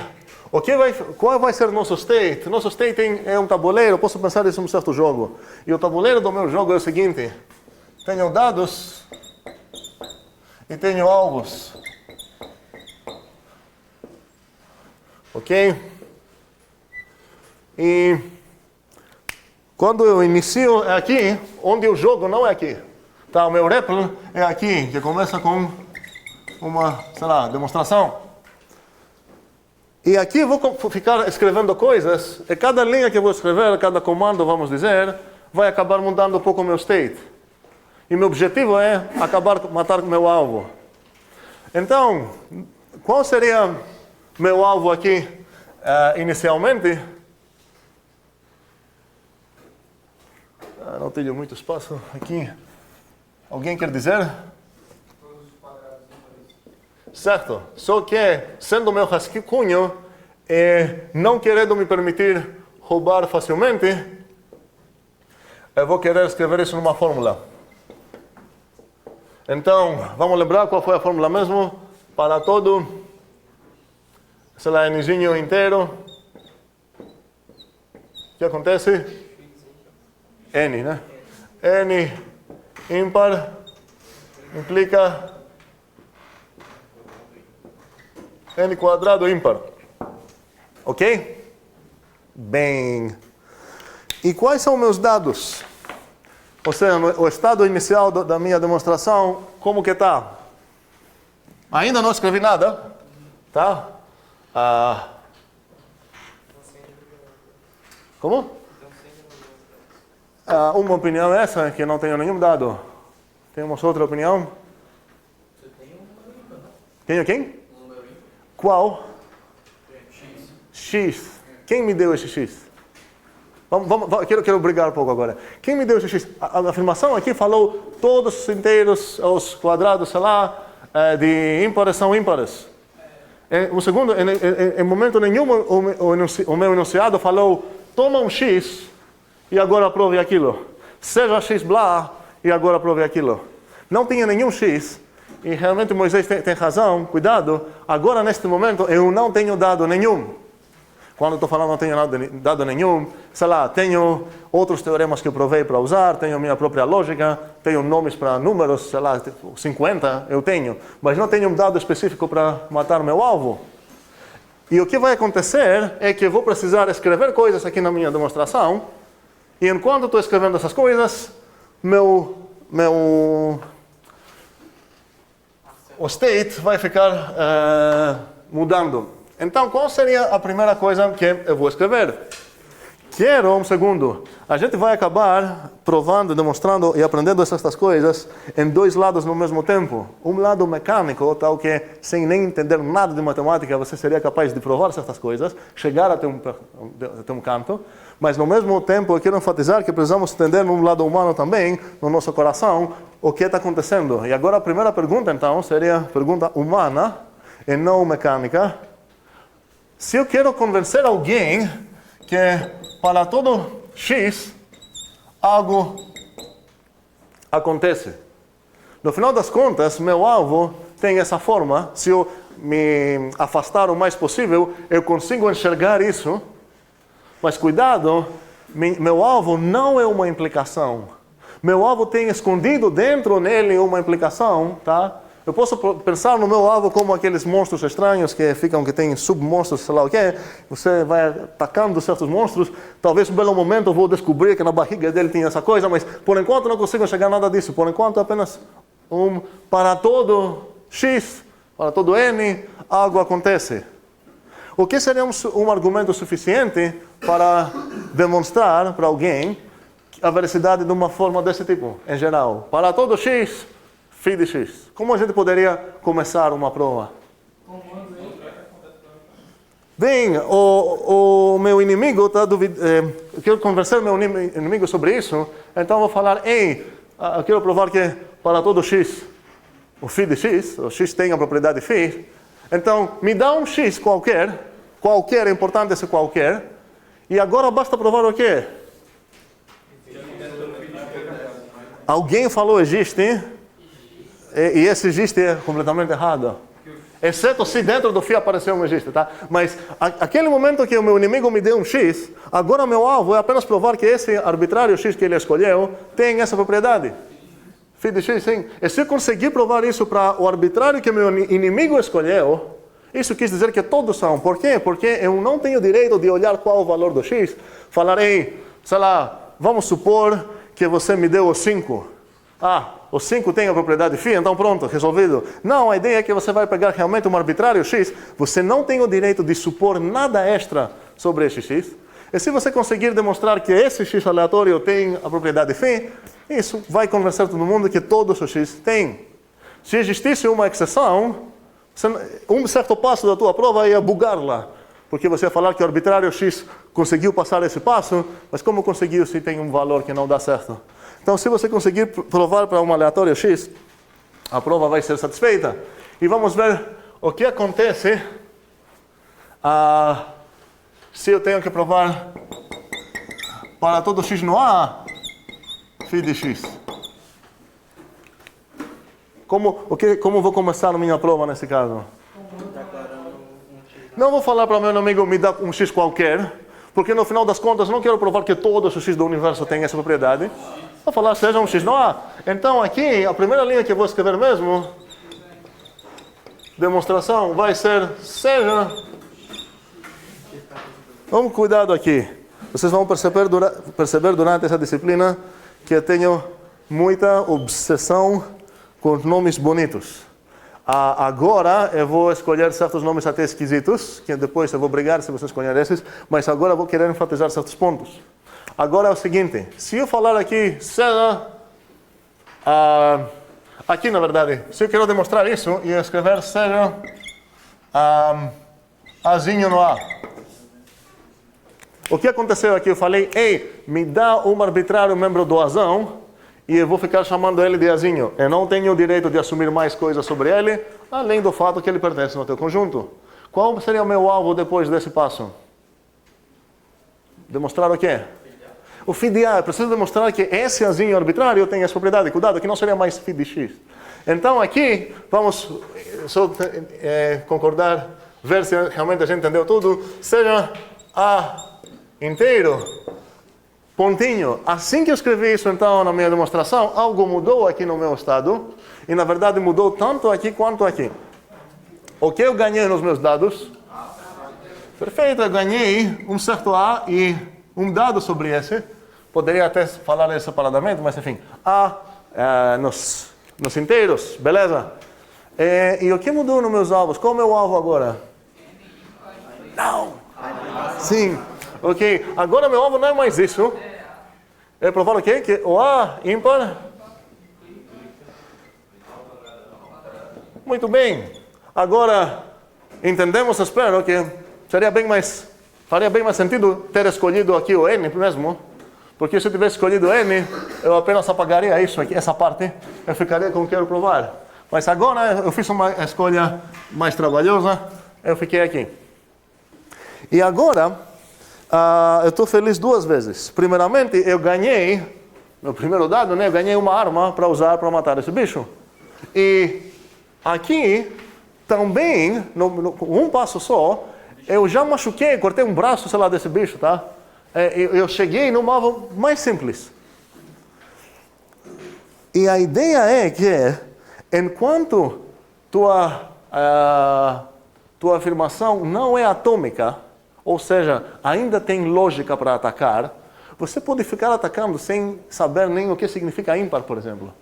qual vai ser o nosso state? Nosso state é um tabuleiro, eu posso pensar isso em um certo jogo. E o tabuleiro do meu jogo é o seguinte: tenho dados e tenho alvos. Ok? E quando eu inicio é aqui, onde o jogo não é aqui. Tá, o meu REPL é aqui, que começa com uma, sei lá, demonstração. E aqui eu vou ficar escrevendo coisas, e cada linha que eu vou escrever, cada comando, vamos dizer, vai acabar mudando um pouco o meu state. E meu objetivo é matar meu alvo. Então, qual seria meu alvo aqui inicialmente? Não tenho muito espaço aqui. Alguém quer dizer? Todos os quadrados ímpares. Certo. Só que, sendo meu rascunho e não querendo me permitir roubar facilmente, eu vou querer escrever isso numa fórmula. Então, vamos lembrar qual foi a fórmula mesmo? Para todo, sei lá, nzinho inteiro. O que acontece? N, né? N ímpar implica N quadrado ímpar. Ok? Bem. E quais são meus dados? Ou seja, o estado inicial da minha demonstração, como que está? Ainda não escrevi nada. Tá? Como? Uma opinião é essa, que não tenho nenhum dado. Temos outra opinião? Você tem um número ímpar, não? Tenho quem? Um número ímpar? Qual? X. X. Quem me deu esse X? Quero brigar um pouco agora. Quem me deu esse X? A afirmação aqui falou todos os inteiros, os quadrados, sei lá, de ímpares são ímpares. Um segundo, em momento nenhum o meu enunciado falou toma um X e agora prove aquilo. Seja X blá e agora prove aquilo. Não tinha nenhum X. E realmente Moisés tem razão. Cuidado. Agora, neste momento, eu não tenho dado nenhum. Quando estou falando não tenho dado nenhum. Sei lá, tenho outros teoremas que eu provei para usar. Tenho minha própria lógica. Tenho nomes para números. Sei lá, 50 eu tenho. Mas não tenho um dado específico para matar meu alvo. E o que vai acontecer é que eu vou precisar escrever coisas aqui na minha demonstração. E enquanto estou escrevendo essas coisas, o state vai ficar mudando. Então, qual seria a primeira coisa que eu vou escrever? Quero, um segundo, a gente vai acabar provando, demonstrando e aprendendo essas coisas em dois lados no mesmo tempo. Um lado mecânico, tal que sem nem entender nada de matemática você seria capaz de provar certas coisas, chegar até um canto. Mas, no mesmo tempo, eu quero enfatizar que precisamos entender no lado humano também, no nosso coração, o que está acontecendo. E agora a primeira pergunta, então, seria a pergunta humana e não mecânica. Se eu quero convencer alguém que para todo X, algo acontece. No final das contas, meu alvo tem essa forma. Se eu me afastar o mais possível, eu consigo enxergar isso. Mas cuidado, meu alvo não é uma implicação. Meu alvo tem escondido dentro nele uma implicação, tá? Eu posso pensar no meu alvo como aqueles monstros estranhos que tem submonstros, sei lá o quê. Você vai atacando certos monstros. Talvez, um belo momento, eu vou descobrir que na barriga dele tinha essa coisa, mas por enquanto não consigo enxergar nada disso. Por enquanto é apenas para todo X, para todo N, algo acontece. O que seria um argumento suficiente para demonstrar para alguém a veracidade de uma forma desse tipo, em geral? Para todo X, Φ de x. Como a gente poderia começar uma prova? Bem, o meu inimigo está duvidando. Eu quero conversar com meu inimigo sobre isso, então eu vou falar, ei, eu quero provar que para todo x, o φ de x, o x tem a propriedade φ, então me dá um x qualquer, é importante esse qualquer, e agora basta provar o quê? Alguém falou existe, e esse existe é completamente errado. Exceto se dentro do φ apareceu um existe, tá? Mas aquele momento que o meu inimigo me deu um x, agora meu alvo é apenas provar que esse arbitrário x que ele escolheu tem essa propriedade. Φ de x, sim. E se eu conseguir provar isso para o arbitrário que meu inimigo escolheu, isso quis dizer que todos são. Por quê? Porque eu não tenho direito de olhar qual o valor do x, falar, ei, sei lá, vamos supor que você me deu o 5. O 5 tem a propriedade φ, então pronto, resolvido. Não, a ideia é que você vai pegar realmente um arbitrário x, você não tem o direito de supor nada extra sobre esse x. E se você conseguir demonstrar que esse x aleatório tem a propriedade φ, isso vai convencer todo mundo que todos os x têm. Se existisse uma exceção, um certo passo da tua prova ia bugar-la. Porque você ia falar que o arbitrário x conseguiu passar esse passo, mas como conseguiu se tem um valor que não dá certo? Então, se você conseguir provar para um aleatório x, a prova vai ser satisfeita. E vamos ver o que acontece se eu tenho que provar para todo x no A, φ de x. Como vou começar a minha prova nesse caso? Não vou falar para o meu amigo me dar um x qualquer, porque no final das contas não quero provar que todos os x do universo têm essa propriedade. Vou falar seja um x no A. Então aqui, a primeira linha que eu vou escrever mesmo, demonstração, vai ser seja... Vamos cuidado aqui. Vocês vão perceber durante essa disciplina que eu tenho muita obsessão com nomes bonitos. Agora eu vou escolher certos nomes até esquisitos, que depois eu vou brigar se vocês conhecerem esses, mas agora eu vou querer enfatizar certos pontos. Agora é o seguinte, se eu falar aqui, seja... aqui, na verdade, se eu quero demonstrar isso, e escrever seja... Azinho no A. O que aconteceu aqui? Eu falei, ei, me dá um arbitrário membro do Azão, e eu vou ficar chamando ele de Azinho. Eu não tenho o direito de assumir mais coisas sobre ele, além do fato que ele pertence ao teu conjunto. Qual seria o meu alvo depois desse passo? Demonstrar o quê? O φ de A. Eu preciso demonstrar que esse Azinho arbitrário tem essa propriedade. Cuidado, que não seria mais φ de x. Então aqui, vamos só concordar, ver se realmente a gente entendeu tudo. Seja A inteiro, pontinho. Assim que eu escrevi isso então na minha demonstração, algo mudou aqui no meu estado. E na verdade mudou tanto aqui quanto aqui. O que eu ganhei nos meus dados? Perfeito, eu ganhei um certo A e um dado sobre esse. Poderia até falar isso separadamente, mas enfim. A nos inteiros, beleza? E o que mudou nos meus alvos? Qual é o meu alvo agora? Não! Sim. Ok, agora meu alvo não é mais isso. É provar o quê? Que o A ímpar. Muito bem. Agora, entendemos, espero, que faria bem mais sentido ter escolhido aqui o N mesmo. Porque se eu tivesse escolhido N, eu apenas apagaria isso aqui, essa parte. Eu ficaria com o que quero provar. Mas agora eu fiz uma escolha mais trabalhosa. Eu fiquei aqui. E agora... eu estou feliz duas vezes. Primeiramente, eu ganhei, no primeiro dado, né, eu ganhei uma arma para usar para matar esse bicho. E aqui, também, um passo só, eu já machuquei, cortei um braço, sei lá, desse bicho, tá? Eu cheguei num alvo mais simples. E a ideia é que, enquanto tua afirmação não é atômica, ou seja, ainda tem lógica para atacar, você pode ficar atacando sem saber nem o que significa ímpar, por exemplo.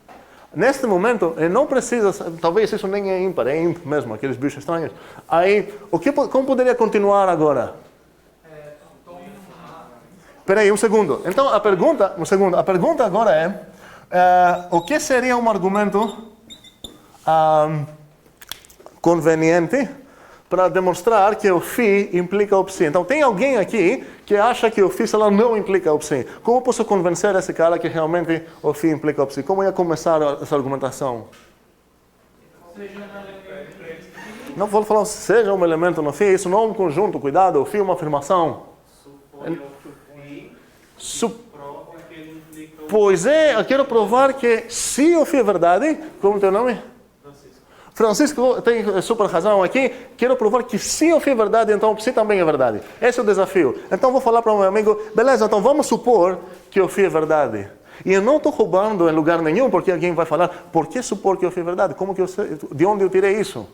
Neste momento, não precisa, talvez isso nem é ímpar, é ímpar mesmo, aqueles bichos estranhos. Aí, como poderia continuar agora? Espera aí, um segundo. Então, a pergunta agora é, o que seria um argumento conveniente para demonstrar que o phi implica o psi. Então, tem alguém aqui que acha que o phi não implica o psi. Como posso convencer esse cara que realmente o phi implica o psi? Como ia começar essa argumentação? Não vou falar seja um elemento no phi, isso não é um conjunto, cuidado, o phi é uma afirmação. Pois é, eu quero provar que se o phi é verdade, como é o teu nome? Francisco tem super razão aqui, quero provar que se o phi é verdade, então o psi também é verdade. Esse é o desafio. Então vou falar para o meu amigo, beleza, então vamos supor que o phi é verdade. E eu não estou roubando em lugar nenhum, porque alguém vai falar, por que supor que o phi é verdade? Como que eu sei, de onde eu tirei isso?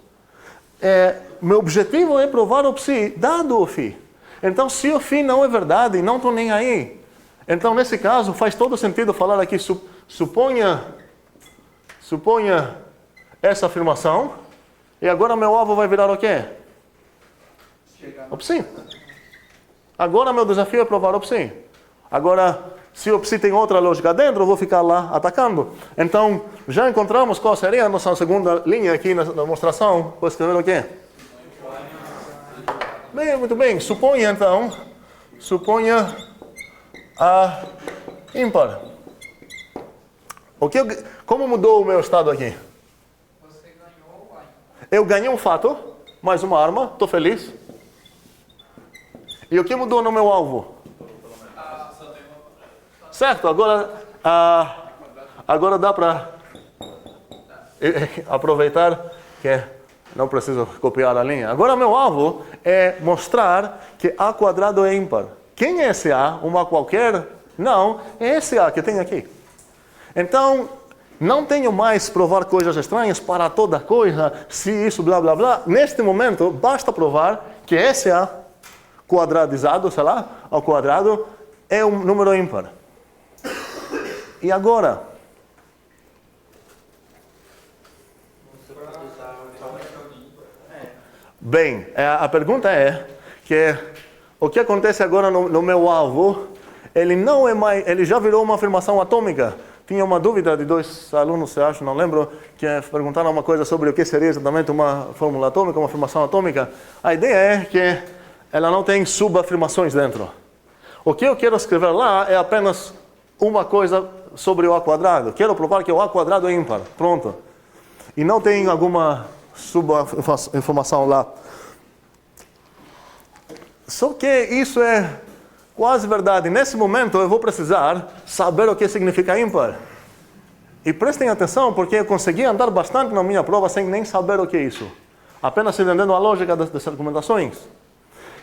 Meu objetivo é provar o psi, dado o phi. Então se o phi não é verdade, não estou nem aí. Então nesse caso faz todo sentido falar aqui, suponha essa afirmação, e agora meu alvo vai virar o quê? O psi. Agora meu desafio é provar o psi. Agora, se o psi tem outra lógica dentro, eu vou ficar lá atacando. Então, já encontramos qual seria a nossa segunda linha aqui na demonstração. Vou escrever o quê? Bem, muito bem. Suponha a ímpar. Como mudou o meu estado aqui? Eu ganhei um fato, mais uma arma, estou feliz. E o que mudou no meu alvo? Certo, agora dá para aproveitar que não preciso copiar a linha. Agora meu alvo é mostrar que A quadrado é ímpar. Quem é esse A? Um A qualquer? Não, é esse A que tem aqui. Então, não tenho mais provar coisas estranhas para toda coisa, se isso, blá, blá, blá. Neste momento, basta provar que esse A quadradizado, sei lá, ao quadrado, é um número ímpar. E agora? Bem, a pergunta é que o que acontece agora no meu alvo, ele não é mais, ele já virou uma afirmação atômica. Tinha uma dúvida de dois alunos, eu acho, não lembro, que perguntaram uma coisa sobre o que seria exatamente uma fórmula atômica, uma afirmação atômica. A ideia é que ela não tem subafirmações dentro. O que eu quero escrever lá é apenas uma coisa sobre o A quadrado. Quero provar que o A quadrado é ímpar. Pronto. E não tem alguma subinformação lá. Só que isso é quase verdade. Nesse momento eu vou precisar saber o que significa ímpar. E prestem atenção, porque eu consegui andar bastante na minha prova sem nem saber o que é isso. Apenas entendendo a lógica das argumentações.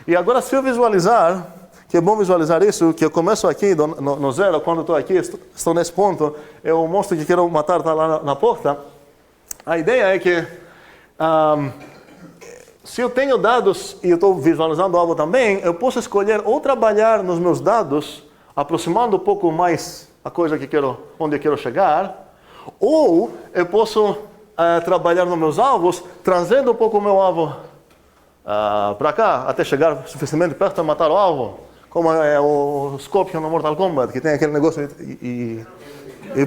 E agora se eu visualizar, que é bom visualizar isso, que eu começo aqui no zero, quando estou aqui, estou nesse ponto, eu mostro que quero matar, está lá na porta. A ideia é que se eu tenho dados e eu estou visualizando algo também, eu posso escolher ou trabalhar nos meus dados, aproximando um pouco mais a coisa que onde eu quero chegar, ou eu posso trabalhar nos meus alvos, trazendo um pouco o meu alvo para cá, até chegar suficientemente perto para matar o alvo, como é o Scorpion no Mortal Kombat, que tem aquele negócio e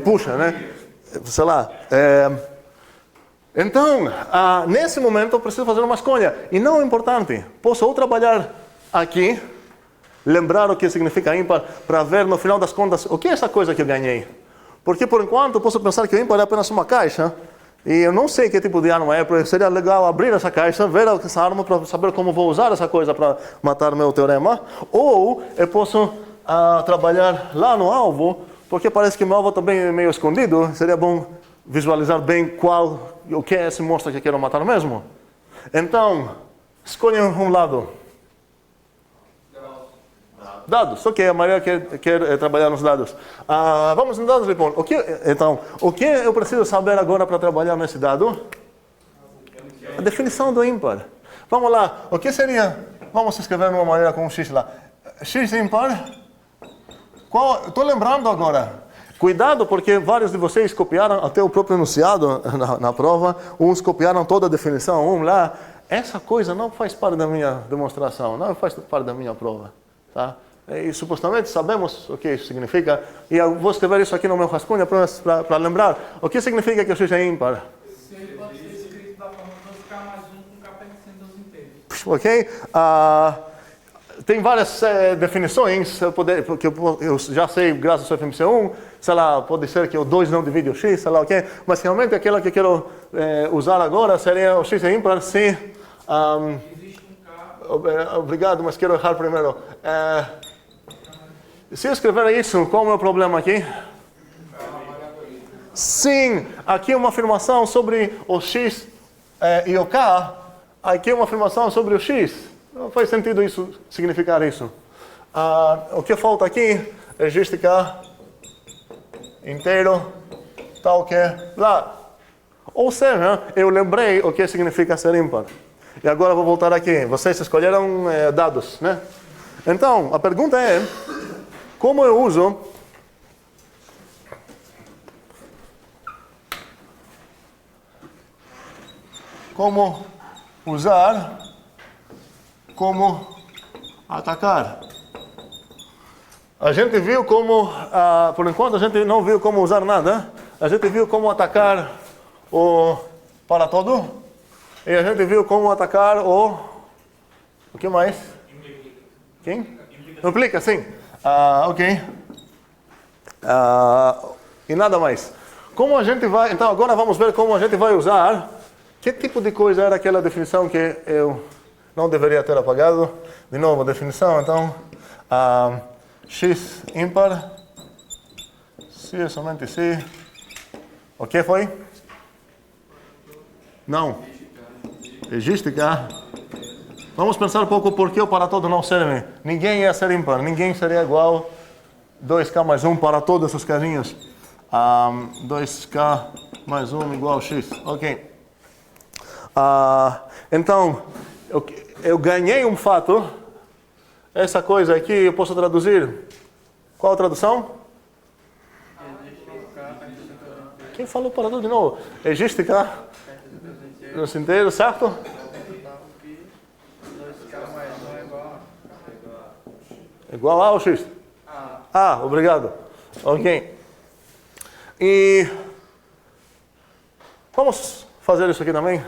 puxa, né? Sei lá. Então, nesse momento eu preciso fazer uma escolha. E não é importante. Posso ou trabalhar aqui, lembrar o que significa ímpar, para ver no final das contas o que é essa coisa que eu ganhei. Porque por enquanto eu posso pensar que o ímpar é apenas uma caixa, e eu não sei que tipo de arma é, porque seria legal abrir essa caixa, ver essa arma para saber como vou usar essa coisa para matar meu teorema. Ou eu posso trabalhar lá no alvo, porque parece que meu alvo também é meio escondido, seria bom visualizar bem o que é esse monstro que eu quero matar mesmo. Então, escolha um lado. Dados. Ok, a Maria quer trabalhar nos dados. Vamos em dados, Lipon. Então, o que eu preciso saber agora para trabalhar nesse dado? A definição do ímpar. Vamos lá. O que seria? Vamos escrever de uma maneira com um X lá. X ímpar. Estou lembrando agora. Cuidado, porque vários de vocês copiaram até o próprio enunciado na prova. Uns copiaram toda a definição, lá. Essa coisa não faz parte da minha demonstração, não faz parte da minha prova. Tá? E supostamente sabemos o que isso significa. E eu vou escrever isso aqui no meu rascunho para lembrar. O que significa que o X é ímpar? Se ele pode ok? Tem várias definições, porque eu já sei, graças ao FMC1, sei lá, pode ser que o 2 não divide o x, sei lá o quê, mas realmente aquela que eu quero usar agora seria o x é ímpar se... obrigado, mas quero errar primeiro. Se eu escrever isso, qual é o meu problema aqui? Sim, aqui é uma afirmação sobre o x e o k, aqui é uma afirmação sobre o x. Não faz sentido isso significar isso. O que falta aqui existe k inteiro, tal que lá. Ou seja, eu lembrei o que significa ser ímpar. E agora vou voltar aqui. Vocês escolheram dados, né? Então, a pergunta é, como eu uso como usar, como atacar. A gente viu como, por enquanto a gente não viu como usar nada. A gente viu como atacar o para todo. E a gente viu como atacar o que mais? Quem? Implica, sim. Ok. E nada mais. Como a gente vai, então agora vamos ver como a gente vai usar. Que tipo de coisa era aquela definição que eu não deveria ter apagado? De novo, a definição, então, x ímpar, se é somente se. O que foi? Não. Existe cá. Vamos pensar um pouco por que o para todo não serve. Ninguém ia ser ímpar, ninguém seria igual 2k mais 1 para todas essas casinhas. 2k mais 1 igual x. Ok. Então, eu ganhei um fato. Essa coisa aqui eu posso traduzir. Qual a tradução? Quem falou para tudo de novo? Existe cá no inteiro, certo? Igual a ou x? Obrigado. Ok. E vamos fazer isso aqui também.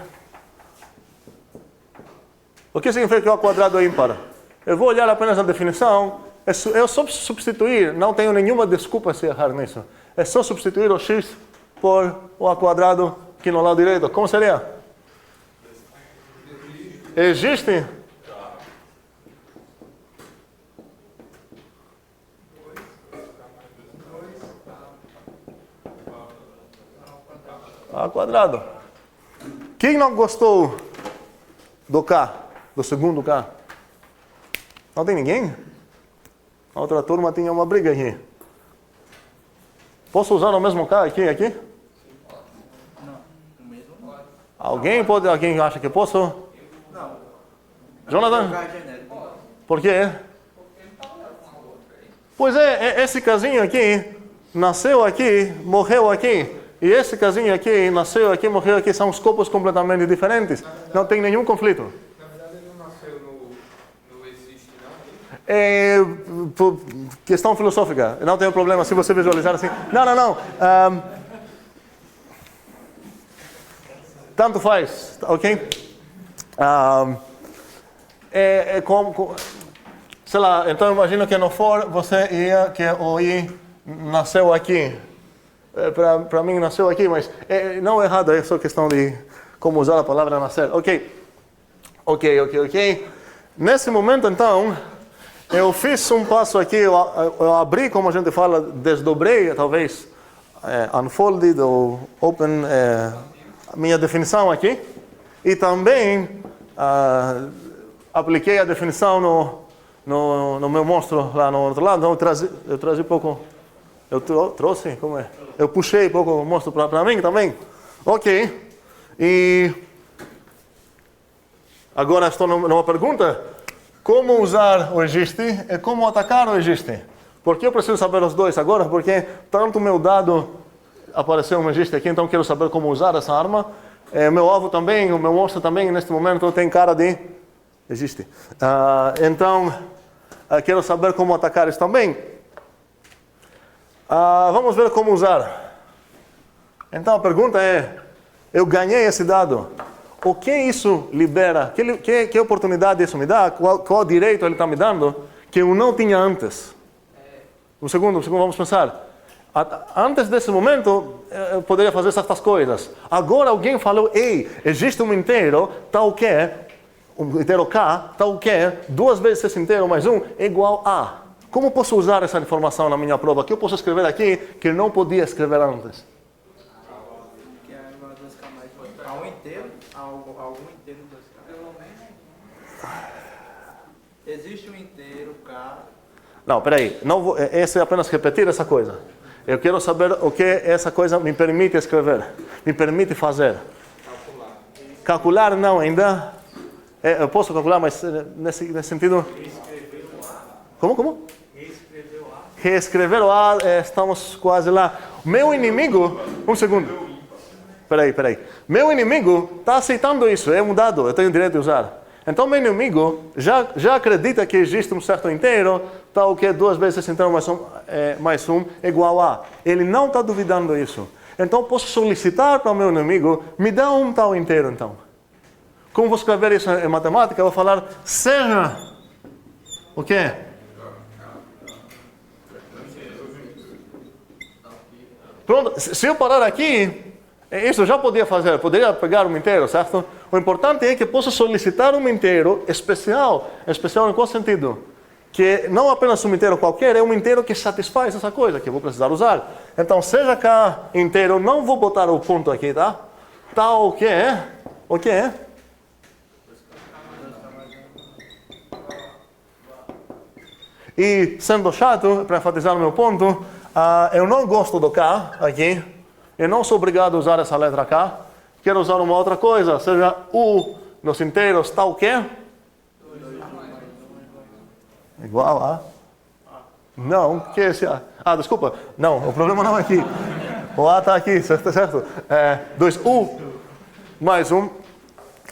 O que significa que o quadrado é ímpar? Eu vou olhar apenas na definição. Eu só substituir, não tenho nenhuma desculpa se errar nisso. É só substituir o x por o quadrado aqui no lado direito. Como seria? Existe? A quadrado. Quem não gostou do k? Do segundo k? Não tem ninguém? A outra turma tinha uma briga aqui. Posso usar o mesmo k aqui? Não, o mesmo não. Alguém pode? Alguém acha que posso? Não. Jonathan? Por quê? Pois esse casinho aqui nasceu aqui, morreu aqui. E esse casinho aqui nasceu aqui, morreu aqui. São escopos completamente diferentes. Não tem nenhum conflito. Na verdade, ele não nasceu no existe, não? É questão filosófica. Não tem problema se você visualizar assim. Não. Tanto faz, ok? Como, sei lá, então imagina que no for você ia que o i nasceu aqui. Para mim nasceu aqui, mas não é errado, é só questão de como usar a palavra nascer. Ok. Nesse momento, então, eu fiz um passo aqui, eu abri, como a gente fala, desdobrei, talvez, unfolded ou open, a minha definição aqui. E também apliquei a definição no meu monstro lá no outro lado. Então eu trazi pouco. Eu trouxe? Como é? Eu puxei um pouco o monstro para mim também. Ok. E agora estou numa pergunta. Como usar o existe e como atacar o existe? Por que eu preciso saber os dois agora? Porque tanto meu dado apareceu um existe aqui, então quero saber como usar essa arma. Meu alvo também, o meu monstro também, neste momento tem cara de existe. Então, quero saber como atacar isso também. Vamos ver como usar. Então a pergunta é, eu ganhei esse dado. o que isso libera? Que oportunidade isso me dá? Qual direito ele está me dando que eu não tinha antes? Um segundo, vamos pensar. Antes desse momento, eu poderia fazer certas coisas. Agora alguém falou, ei, existe um inteiro tal que, um inteiro K, tal que, 2 vezes esse inteiro mais 1 é igual a. Como posso usar essa informação na minha prova? Que eu posso escrever aqui que eu não podia escrever antes? Que é igual a 2K mais 1 inteiro, algum inteiro 2K. Existe um inteiro K. Não, peraí. Não vou, esse é apenas repetir essa coisa. Eu quero saber o que essa coisa me permite escrever, me permite fazer. Calcular não, ainda. Eu posso calcular, mas nesse sentido. Como? Reescrever o A, estamos quase lá. Meu inimigo. Um segundo. Peraí. Meu inimigo está aceitando isso, é um dado, eu tenho o direito de usar. Então, meu inimigo já acredita que existe um certo inteiro, tal que 2 vezes esse inteiro mais 1 é igual a. Ele não está duvidando disso. Então, posso solicitar para o meu inimigo, me dá um tal inteiro, então. Como vou escrever isso em matemática? Eu vou falar, seja o quê? Pronto, se eu parar aqui, isso eu já podia fazer, eu poderia pegar um inteiro, certo? O importante é que posso solicitar um inteiro especial. Especial em qual sentido? Que não apenas um inteiro qualquer, é um inteiro que satisfaz essa coisa, que eu vou precisar usar. Então, seja cá inteiro, não vou botar o ponto aqui, tá? Tal que é, o que é? E, sendo chato, para enfatizar o meu ponto, eu não gosto do K aqui. Eu não sou obrigado a usar essa letra K. Quero usar uma outra coisa, seja U nos inteiros tal que. Igual a. Não, que é esse A? Desculpa. Não, o problema não é aqui. O A está aqui, certo? 2U mais 1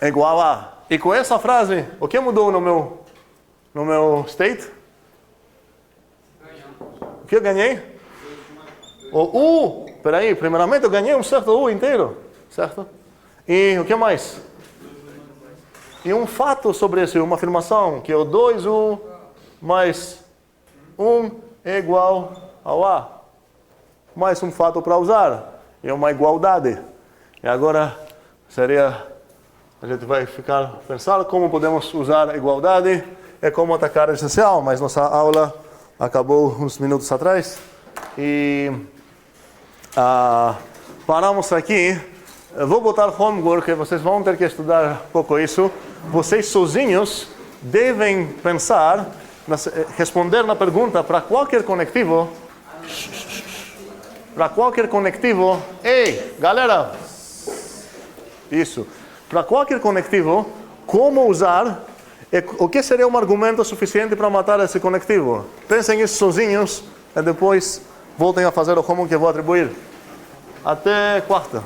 é igual a. E com essa frase, o que mudou no meu state? O que eu ganhei? O U. Peraí, primeiramente eu ganhei um certo U inteiro, certo? E o que mais? E um fato sobre isso, uma afirmação, que o 2U mais 1 é igual ao A. Mais um fato para usar, é uma igualdade. E agora a gente vai pensar como podemos usar a igualdade e como atacar o essencial, mas nossa aula acabou uns minutos atrás. E paramos aqui. Eu vou botar homework, vocês vão ter que estudar um pouco isso. Vocês sozinhos devem pensar, responder na pergunta para qualquer conectivo. Ei, galera! Isso. Para qualquer conectivo, como usar, o que seria um argumento suficiente para matar esse conectivo? Pensem isso sozinhos e depois voltem a fazer o homework que eu vou atribuir. Até quarta.